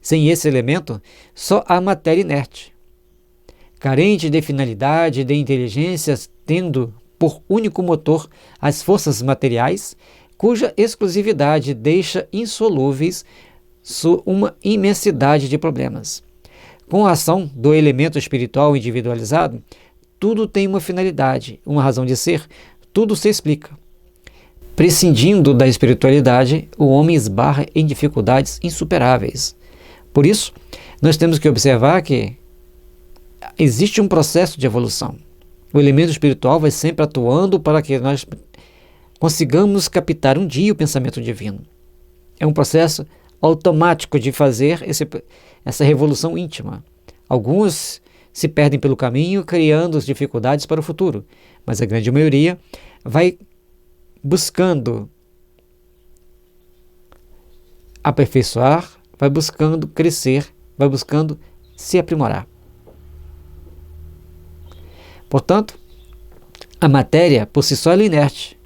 Sem esse elemento, só há matéria inerte. Carente de finalidade e de inteligência, tendo por único motor as forças materiais, cuja exclusividade deixa insolúveis uma imensidade de problemas. Com a ação do elemento espiritual individualizado, tudo tem uma finalidade, uma razão de ser, tudo se explica. Prescindindo da espiritualidade, o homem esbarra em dificuldades insuperáveis. Por isso, nós temos que observar que existe um processo de evolução. O elemento espiritual vai sempre atuando para que nós consigamos captar um dia o pensamento divino. É um processo automático de fazer essa revolução íntima. Alguns se perdem pelo caminho, criando as dificuldades para o futuro, mas a grande maioria vai buscando aperfeiçoar, vai buscando crescer, vai buscando se aprimorar. Portanto, a matéria por si só é inerte,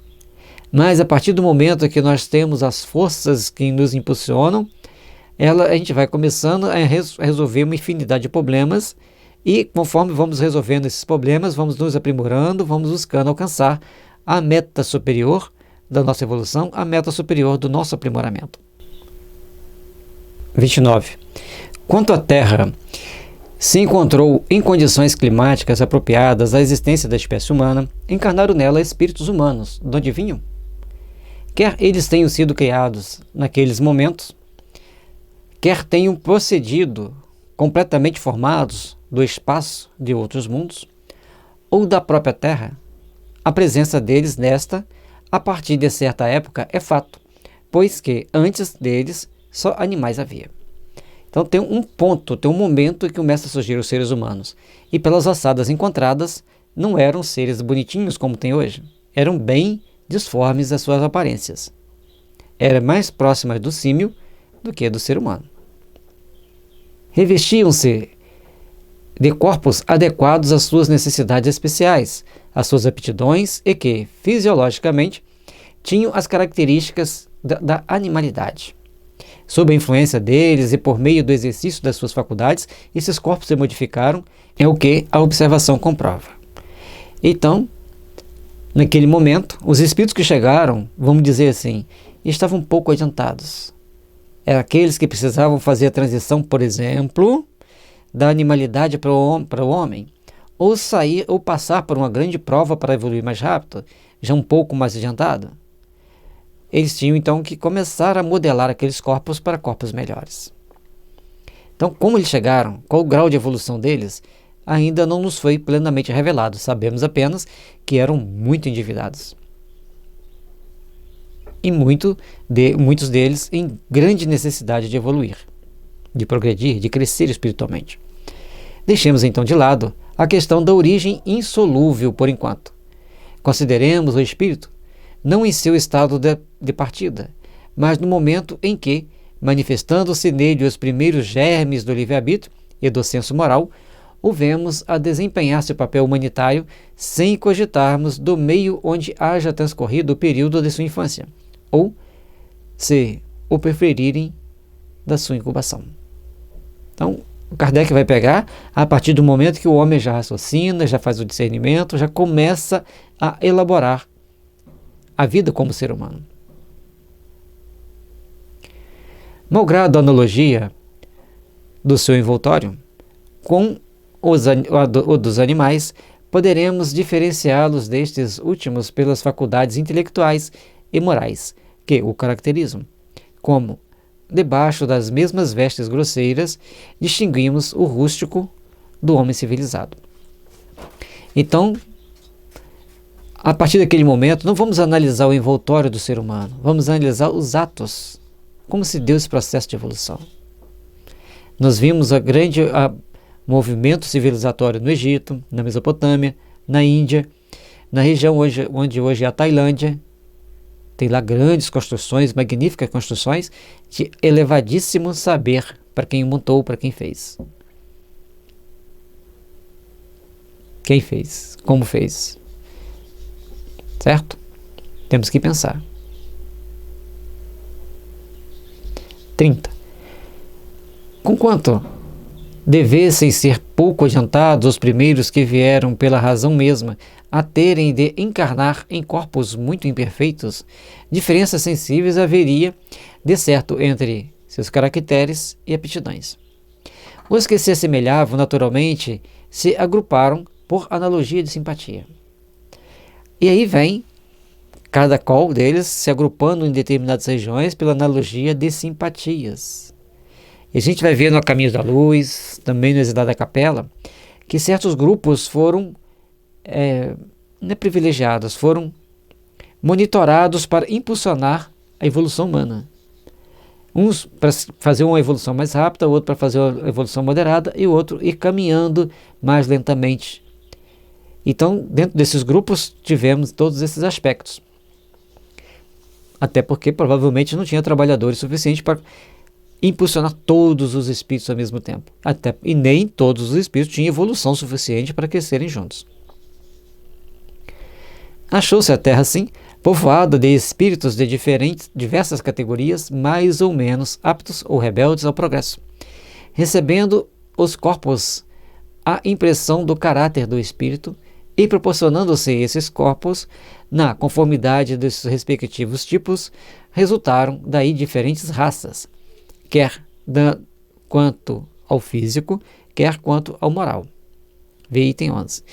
mas a partir do momento que nós temos as forças que nos impulsionam, a gente vai começando a resolver uma infinidade de problemas e conforme vamos resolvendo esses problemas, vamos nos aprimorando, vamos buscando alcançar a meta superior da nossa evolução, a meta superior do nosso aprimoramento. 29. Quanto à Terra se encontrou em condições climáticas apropriadas à existência da espécie humana, encarnaram nela espíritos humanos, de onde vinham? Quer eles tenham sido criados naqueles momentos, quer tenham procedido completamente formados do espaço de outros mundos, ou da própria Terra, a presença deles nesta, a partir de certa época, é fato, pois que antes deles só animais havia. Então tem um ponto, tem um momento em que começa a surgir os seres humanos. E pelas ossadas encontradas, não eram seres bonitinhos como tem hoje. Eram bem disformes as suas aparências. Eram mais próximas do símio do que do ser humano. Revestiam-se de corpos adequados às suas necessidades especiais, às suas aptidões e que, fisiologicamente, tinham as características da animalidade. Sob a influência deles e por meio do exercício das suas faculdades, esses corpos se modificaram, é o que a observação comprova. Então, naquele momento, os espíritos que chegaram, vamos dizer assim, estavam um pouco adiantados. Eram aqueles que precisavam fazer a transição, por exemplo, da animalidade para o homem, ou sair ou passar por uma grande prova para evoluir mais rápido, já um pouco mais adiantado. Eles tinham então que começar a modelar aqueles corpos para corpos melhores. Então, como eles chegaram, qual o grau de evolução deles, ainda não nos foi plenamente revelado. Sabemos apenas que eram muito endividados. E muitos deles em grande necessidade de evoluir, de progredir, de crescer espiritualmente. Deixemos então de lado a questão da origem insolúvel por enquanto. Consideremos o espírito não em seu estado de partida, mas no momento em que, manifestando-se nele os primeiros germes do livre-arbítrio e do senso moral, o vemos a desempenhar seu papel humanitário sem cogitarmos do meio onde haja transcorrido o período de sua infância, ou, se o preferirem, da sua incubação. Então, o Kardec vai pegar a partir do momento que o homem já raciocina, já faz o discernimento, já começa a elaborar a vida como ser humano. Malgrado a analogia do seu envoltório com o dos animais, poderemos diferenciá-los destes últimos pelas faculdades intelectuais e morais que o caracterizam, como, debaixo das mesmas vestes grosseiras, distinguimos o rústico do homem civilizado. Então, a partir daquele momento, não vamos analisar o envoltório do ser humano, vamos analisar os atos, como se deu esse processo de evolução. Nós vimos movimento civilizatório no Egito, na Mesopotâmia, na Índia, na região onde hoje é a Tailândia. Tem lá grandes construções, magníficas construções de elevadíssimo saber para quem montou, para quem fez. Quem fez? Como fez? Certo? Temos que pensar. 30. Conquanto devessem ser pouco adiantados os primeiros que vieram pela razão mesma a terem de encarnar em corpos muito imperfeitos, diferenças sensíveis haveria, de certo, entre seus caracteres e aptidões. Os que se assemelhavam naturalmente se agruparam por analogia de simpatia. E aí vem cada qual deles se agrupando em determinadas regiões pela analogia de simpatias. E a gente vai ver no Caminho da Luz, também no Exilado da Capela, que certos grupos foram privilegiados, foram monitorados para impulsionar a evolução humana. Uns para fazer uma evolução mais rápida, o outro para fazer uma evolução moderada e o outro ir caminhando mais lentamente. Então, dentro desses grupos, tivemos todos esses aspectos. Até porque provavelmente não tinha trabalhadores suficientes para impulsionar todos os espíritos ao mesmo tempo. E nem todos os espíritos tinham evolução suficiente para crescerem juntos. Achou-se a Terra, assim, povoada de espíritos de diversas categorias, mais ou menos aptos ou rebeldes ao progresso, recebendo os corpos a impressão do caráter do espírito e proporcionando-se esses corpos, na conformidade dos seus respectivos tipos, resultaram daí diferentes raças, quer quanto ao físico, quer quanto ao moral. Vê item 11.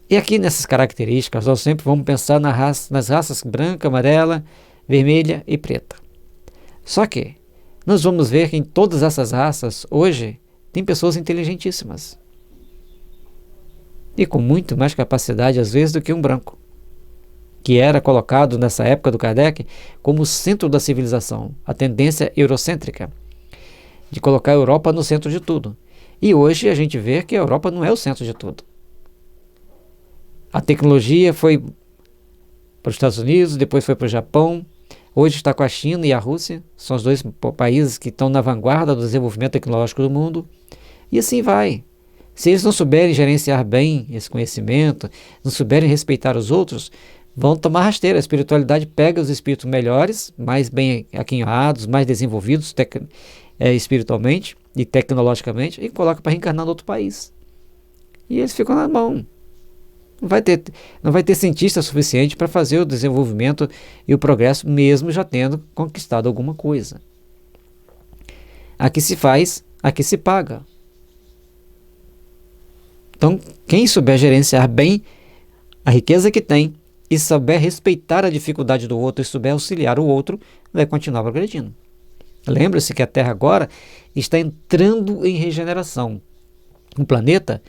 E aqui nessas características, nós sempre vamos pensar nas raças branca, amarela, vermelha e preta. Só que nós vamos ver que em todas essas raças, hoje, tem pessoas inteligentíssimas. E com muito mais capacidade, às vezes, do que um branco, que era colocado nessa época do Kardec como o centro da civilização, a tendência eurocêntrica, de colocar a Europa no centro de tudo. E hoje a gente vê que a Europa não é o centro de tudo. A tecnologia foi para os Estados Unidos, depois foi para o Japão, hoje está com a China e a Rússia, são os dois países que estão na vanguarda do desenvolvimento tecnológico do mundo, e assim vai. Se eles não souberem gerenciar bem esse conhecimento, não souberem respeitar os outros, vão tomar rasteira. A espiritualidade pega os espíritos melhores, mais bem aquinhoados, mais desenvolvidos espiritualmente e tecnologicamente, e coloca para reencarnar no outro país. E eles ficam na mão. Não vai ter cientista suficiente para fazer o desenvolvimento e o progresso, mesmo já tendo conquistado alguma coisa. Aqui se faz, aqui se paga. Então, quem souber gerenciar bem a riqueza que tem e souber respeitar a dificuldade do outro e souber auxiliar o outro, vai continuar progredindo. Lembre-se que a Terra agora está entrando em regeneração. O planeta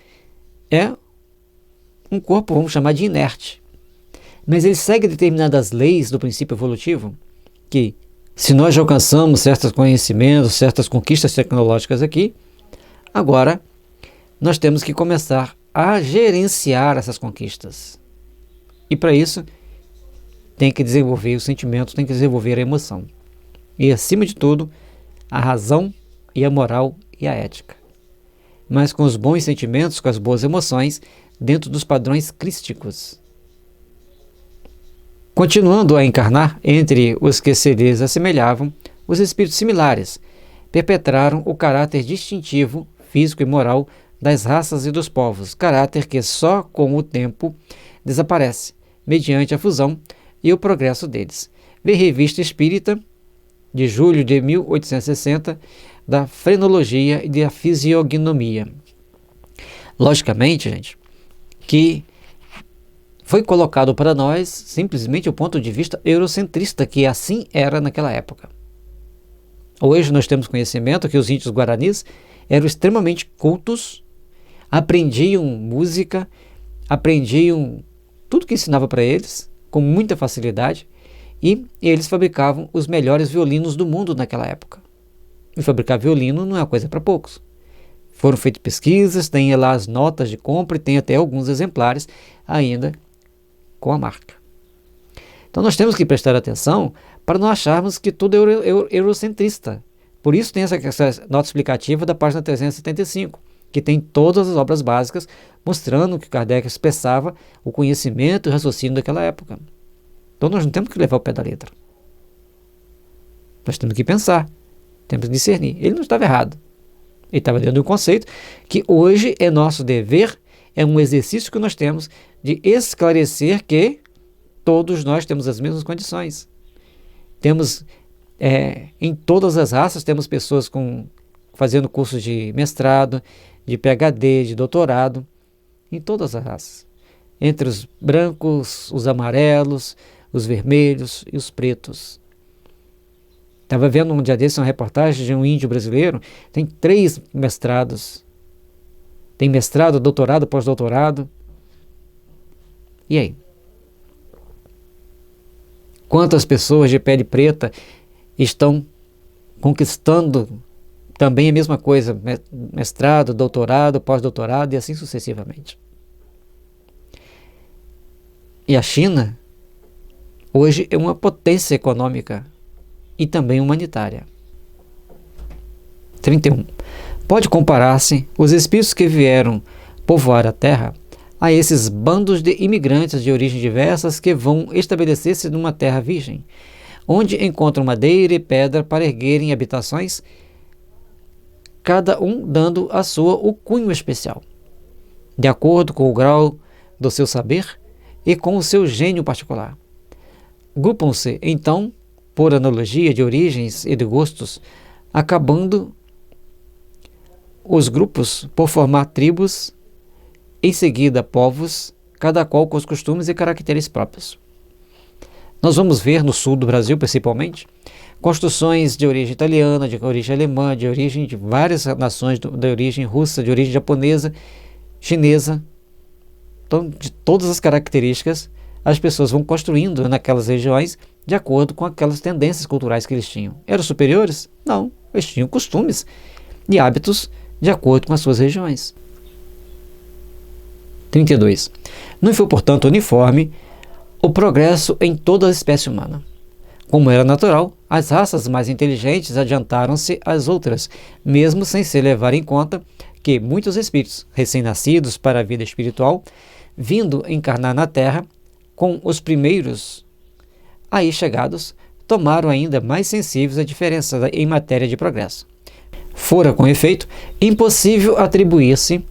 é um corpo, vamos chamar de inerte. Mas ele segue determinadas leis do princípio evolutivo, que se nós já alcançamos certos conhecimentos, certas conquistas tecnológicas aqui, agora nós temos que começar a gerenciar essas conquistas. E para isso, tem que desenvolver o sentimento, tem que desenvolver a emoção. E acima de tudo, a razão e a moral e a ética. Mas com os bons sentimentos, com as boas emoções, dentro dos padrões crísticos. Continuando a encarnar entre os que se lhes assemelhavam, os espíritos similares perpetraram o caráter distintivo, físico e moral das raças e dos povos, caráter que só com o tempo desaparece, mediante a fusão e o progresso deles. Vê Revista Espírita, de julho de 1860, da Frenologia e da Fisiognomia. Logicamente, gente, que foi colocado para nós simplesmente o ponto de vista eurocentrista, que assim era naquela época. Hoje nós temos conhecimento que os índios guaranis eram extremamente cultos, aprendiam música, aprendiam tudo que ensinava para eles, com muita facilidade, e eles fabricavam os melhores violinos do mundo naquela época. E fabricar violino não é uma coisa para poucos. Foram feitas pesquisas, tem lá as notas de compra e tem até alguns exemplares ainda com a marca. Então nós temos que prestar atenção para não acharmos que tudo é eurocentrista. Por isso tem essa nota explicativa da página 375, que tem todas as obras básicas mostrando que Kardec expressava o conhecimento e o raciocínio daquela época. Então nós não temos que levar o pé da letra. Nós temos que pensar, temos que discernir. Ele não estava errado. Ele estava dentro de um conceito que hoje é nosso dever, é um exercício que nós temos de esclarecer que todos nós temos as mesmas condições. Temos, em todas as raças, temos pessoas fazendo cursos de mestrado, de PhD, de doutorado, em todas as raças. Entre os brancos, os amarelos, os vermelhos e os pretos. Estava vendo um dia desse uma reportagem de um índio brasileiro, tem 3 mestrados. Tem mestrado, doutorado, pós-doutorado. E aí? Quantas pessoas de pele preta estão conquistando também a mesma coisa, mestrado, doutorado, pós-doutorado e assim sucessivamente. E a China, hoje, é uma potência econômica e também humanitária. 31. Pode comparar-se os espíritos que vieram povoar a Terra a esses bandos de imigrantes de origens diversas que vão estabelecer-se numa terra virgem, onde encontram madeira e pedra para erguerem habitações, cada um dando a sua o cunho especial, de acordo com o grau do seu saber e com o seu gênio particular. Grupam-se, então, por analogia de origens e de gostos, acabando os grupos por formar tribos, em seguida povos, cada qual com os costumes e caracteres próprios. Nós vamos ver no sul do Brasil, principalmente, construções de origem italiana, de origem alemã, de origem de várias nações, de origem russa, de origem japonesa, chinesa. Então, de todas as características, as pessoas vão construindo naquelas regiões de acordo com aquelas tendências culturais que eles tinham. Eram superiores? Não, eles tinham costumes e hábitos de acordo com as suas regiões. 32. Não foi, portanto, uniforme o progresso em toda a espécie humana. Como era natural, as raças mais inteligentes adiantaram-se às outras, mesmo sem se levar em conta que muitos espíritos recém-nascidos para a vida espiritual, vindo encarnar na Terra, com os primeiros aí chegados, tomaram ainda mais sensíveis a diferença em matéria de progresso. Fora, com efeito, impossível atribuir-se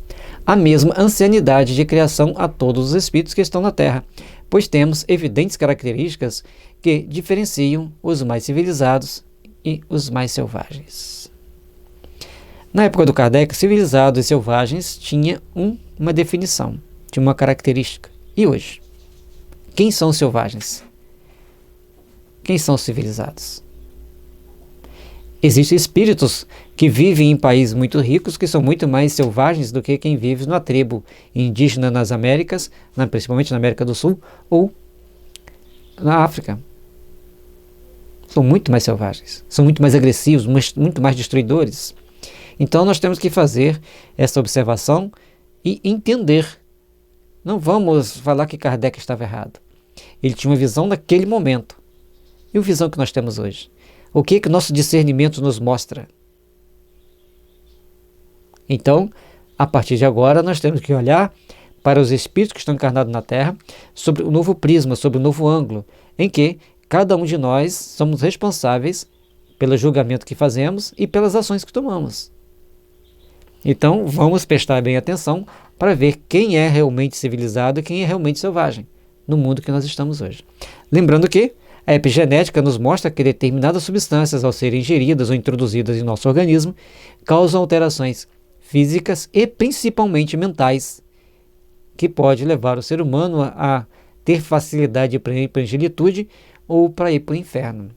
a mesma ancianidade de criação a todos os espíritos que estão na Terra, pois temos evidentes características que diferenciam os mais civilizados e os mais selvagens. Na época do Kardec, civilizados e selvagens tinha uma definição, tinha uma característica. E hoje? Quem são os selvagens? Quem são os civilizados? Existem espíritos que vivem em países muito ricos que são muito mais selvagens do que quem vive na tribo indígena nas Américas, principalmente na América do Sul ou na África. São muito mais selvagens, são muito mais agressivos, muito mais destruidores. Então nós temos que fazer essa observação e entender. Não vamos falar que Kardec estava errado. Ele tinha uma visão naquele momento. E a visão que nós temos hoje? O que o nosso discernimento nos mostra? Então, a partir de agora, nós temos que olhar para os espíritos que estão encarnados na Terra sobre um novo prisma, sobre um novo ângulo, em que cada um de nós somos responsáveis pelo julgamento que fazemos e pelas ações que tomamos. Então, vamos prestar bem atenção para ver quem é realmente civilizado e quem é realmente selvagem no mundo que nós estamos hoje. Lembrando que a epigenética nos mostra que determinadas substâncias, ao serem ingeridas ou introduzidas em nosso organismo, causam alterações físicas e principalmente mentais, que pode levar o ser humano a ter facilidade para ir para a angelitude ou para ir para o inferno.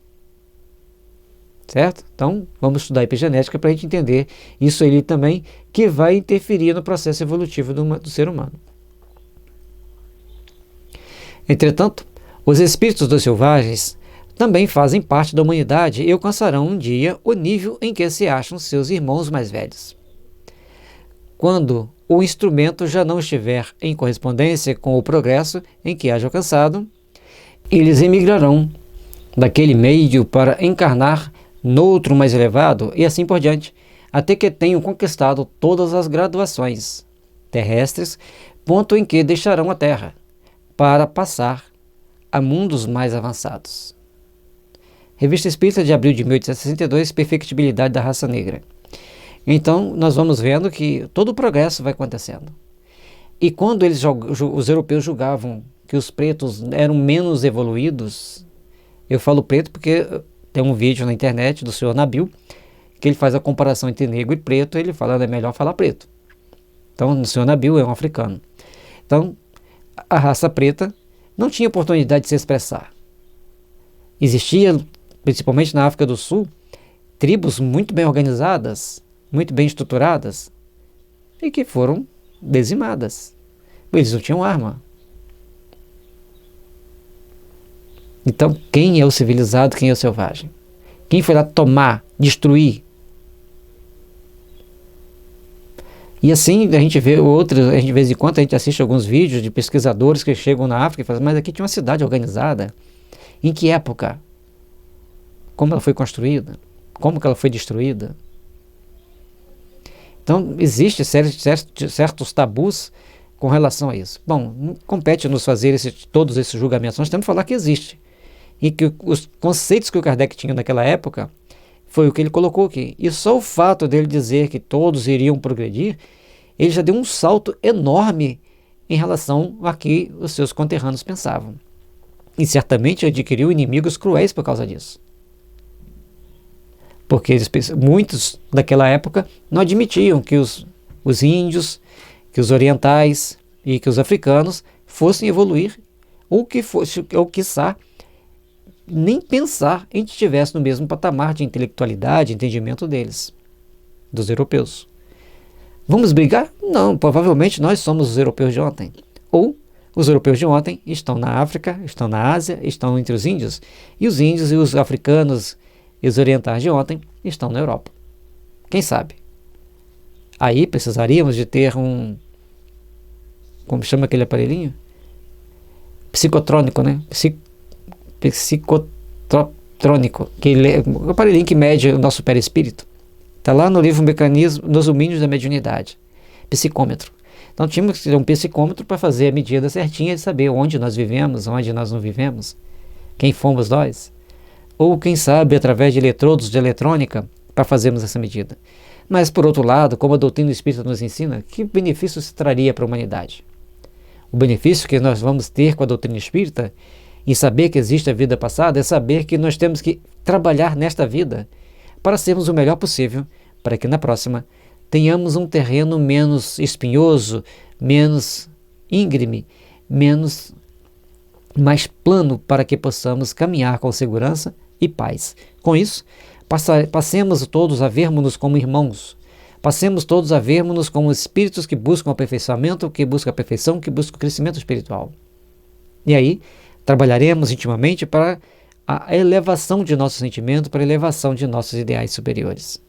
Certo? Então, vamos estudar epigenética para a gente entender isso aí também, que vai interferir no processo evolutivo do ser humano. Entretanto, os espíritos dos selvagens também fazem parte da humanidade e alcançarão um dia o nível em que se acham seus irmãos mais velhos. Quando o instrumento já não estiver em correspondência com o progresso em que haja alcançado, eles emigrarão daquele meio para encarnar noutro mais elevado e assim por diante, até que tenham conquistado todas as graduações terrestres, ponto em que deixarão a Terra para passar a mundos mais avançados. Revista Espírita de abril de 1862, Perfectibilidade da Raça Negra. Então, nós vamos vendo que todo o progresso vai acontecendo. E quando os europeus julgavam que os pretos eram menos evoluídos, eu falo preto porque tem um vídeo na internet do senhor Nabil, que ele faz a comparação entre negro e preto, ele fala que é melhor falar preto. Então, o senhor Nabil é um africano. Então, a raça preta não tinha oportunidade de se expressar. Existia, principalmente na África do Sul, tribos muito bem organizadas, muito bem estruturadas, e que foram dizimadas. Eles não tinham arma. Então, quem é o civilizado, quem é o selvagem? Quem foi lá tomar, destruir? E assim a gente vê outros, de vez em quando a gente assiste alguns vídeos de pesquisadores que chegam na África e falam, mas aqui tinha uma cidade organizada. Em que época? Como ela foi construída? Como que ela foi destruída? Então, existem certos tabus com relação a isso. Bom, não compete nos fazer todos esses julgamentos. Nós temos que falar que existe. E que os conceitos que o Kardec tinha naquela época foi o que ele colocou aqui. E só o fato dele dizer que todos iriam progredir, ele já deu um salto enorme em relação a que os seus conterrâneos pensavam. E certamente adquiriu inimigos cruéis por causa disso. Porque muitos daquela época não admitiam que os índios, que os orientais e que os africanos fossem evoluir, ou quiçá, nem pensar em que estivesse no mesmo patamar de intelectualidade, entendimento deles, dos europeus. Vamos brigar? Não, provavelmente nós somos os europeus de ontem. Ou os europeus de ontem estão na África, estão na Ásia, estão entre os índios, e os índios e os africanos e os orientais de ontem estão na Europa. Quem sabe? Aí precisaríamos de ter como chama aquele aparelhinho? Psicotrônico, né? Psicotrônico, um aparelhinho que mede o nosso perispírito. Está lá no livro Mecanismo dos Domínios da Mediunidade. psicômetro. Então tínhamos que ter um psicômetro para fazer a medida certinha e saber onde nós vivemos, onde nós não vivemos, quem fomos nós. Ou quem sabe através de eletrodos de eletrônica para fazermos essa medida. Mas por outro lado, como a doutrina espírita nos ensina, que benefício se traria para a humanidade? O benefício que nós vamos ter com a doutrina espírita em saber que existe a vida passada é saber que nós temos que trabalhar nesta vida para sermos o melhor possível, para que na próxima tenhamos um terreno menos espinhoso, menos íngreme, mais plano, para que possamos caminhar com segurança e paz. Com isso, passemos todos a vermos-nos como irmãos, passemos todos a vermos-nos como espíritos que buscam o aperfeiçoamento, que buscam a perfeição, que buscam o crescimento espiritual. E aí, trabalharemos intimamente para a elevação de nossos sentimentos, para a elevação de nossos ideais superiores.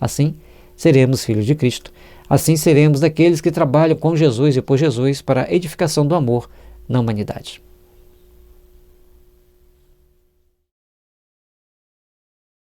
Assim, seremos filhos de Cristo. Assim seremos daqueles que trabalham com Jesus e por Jesus para a edificação do amor na humanidade.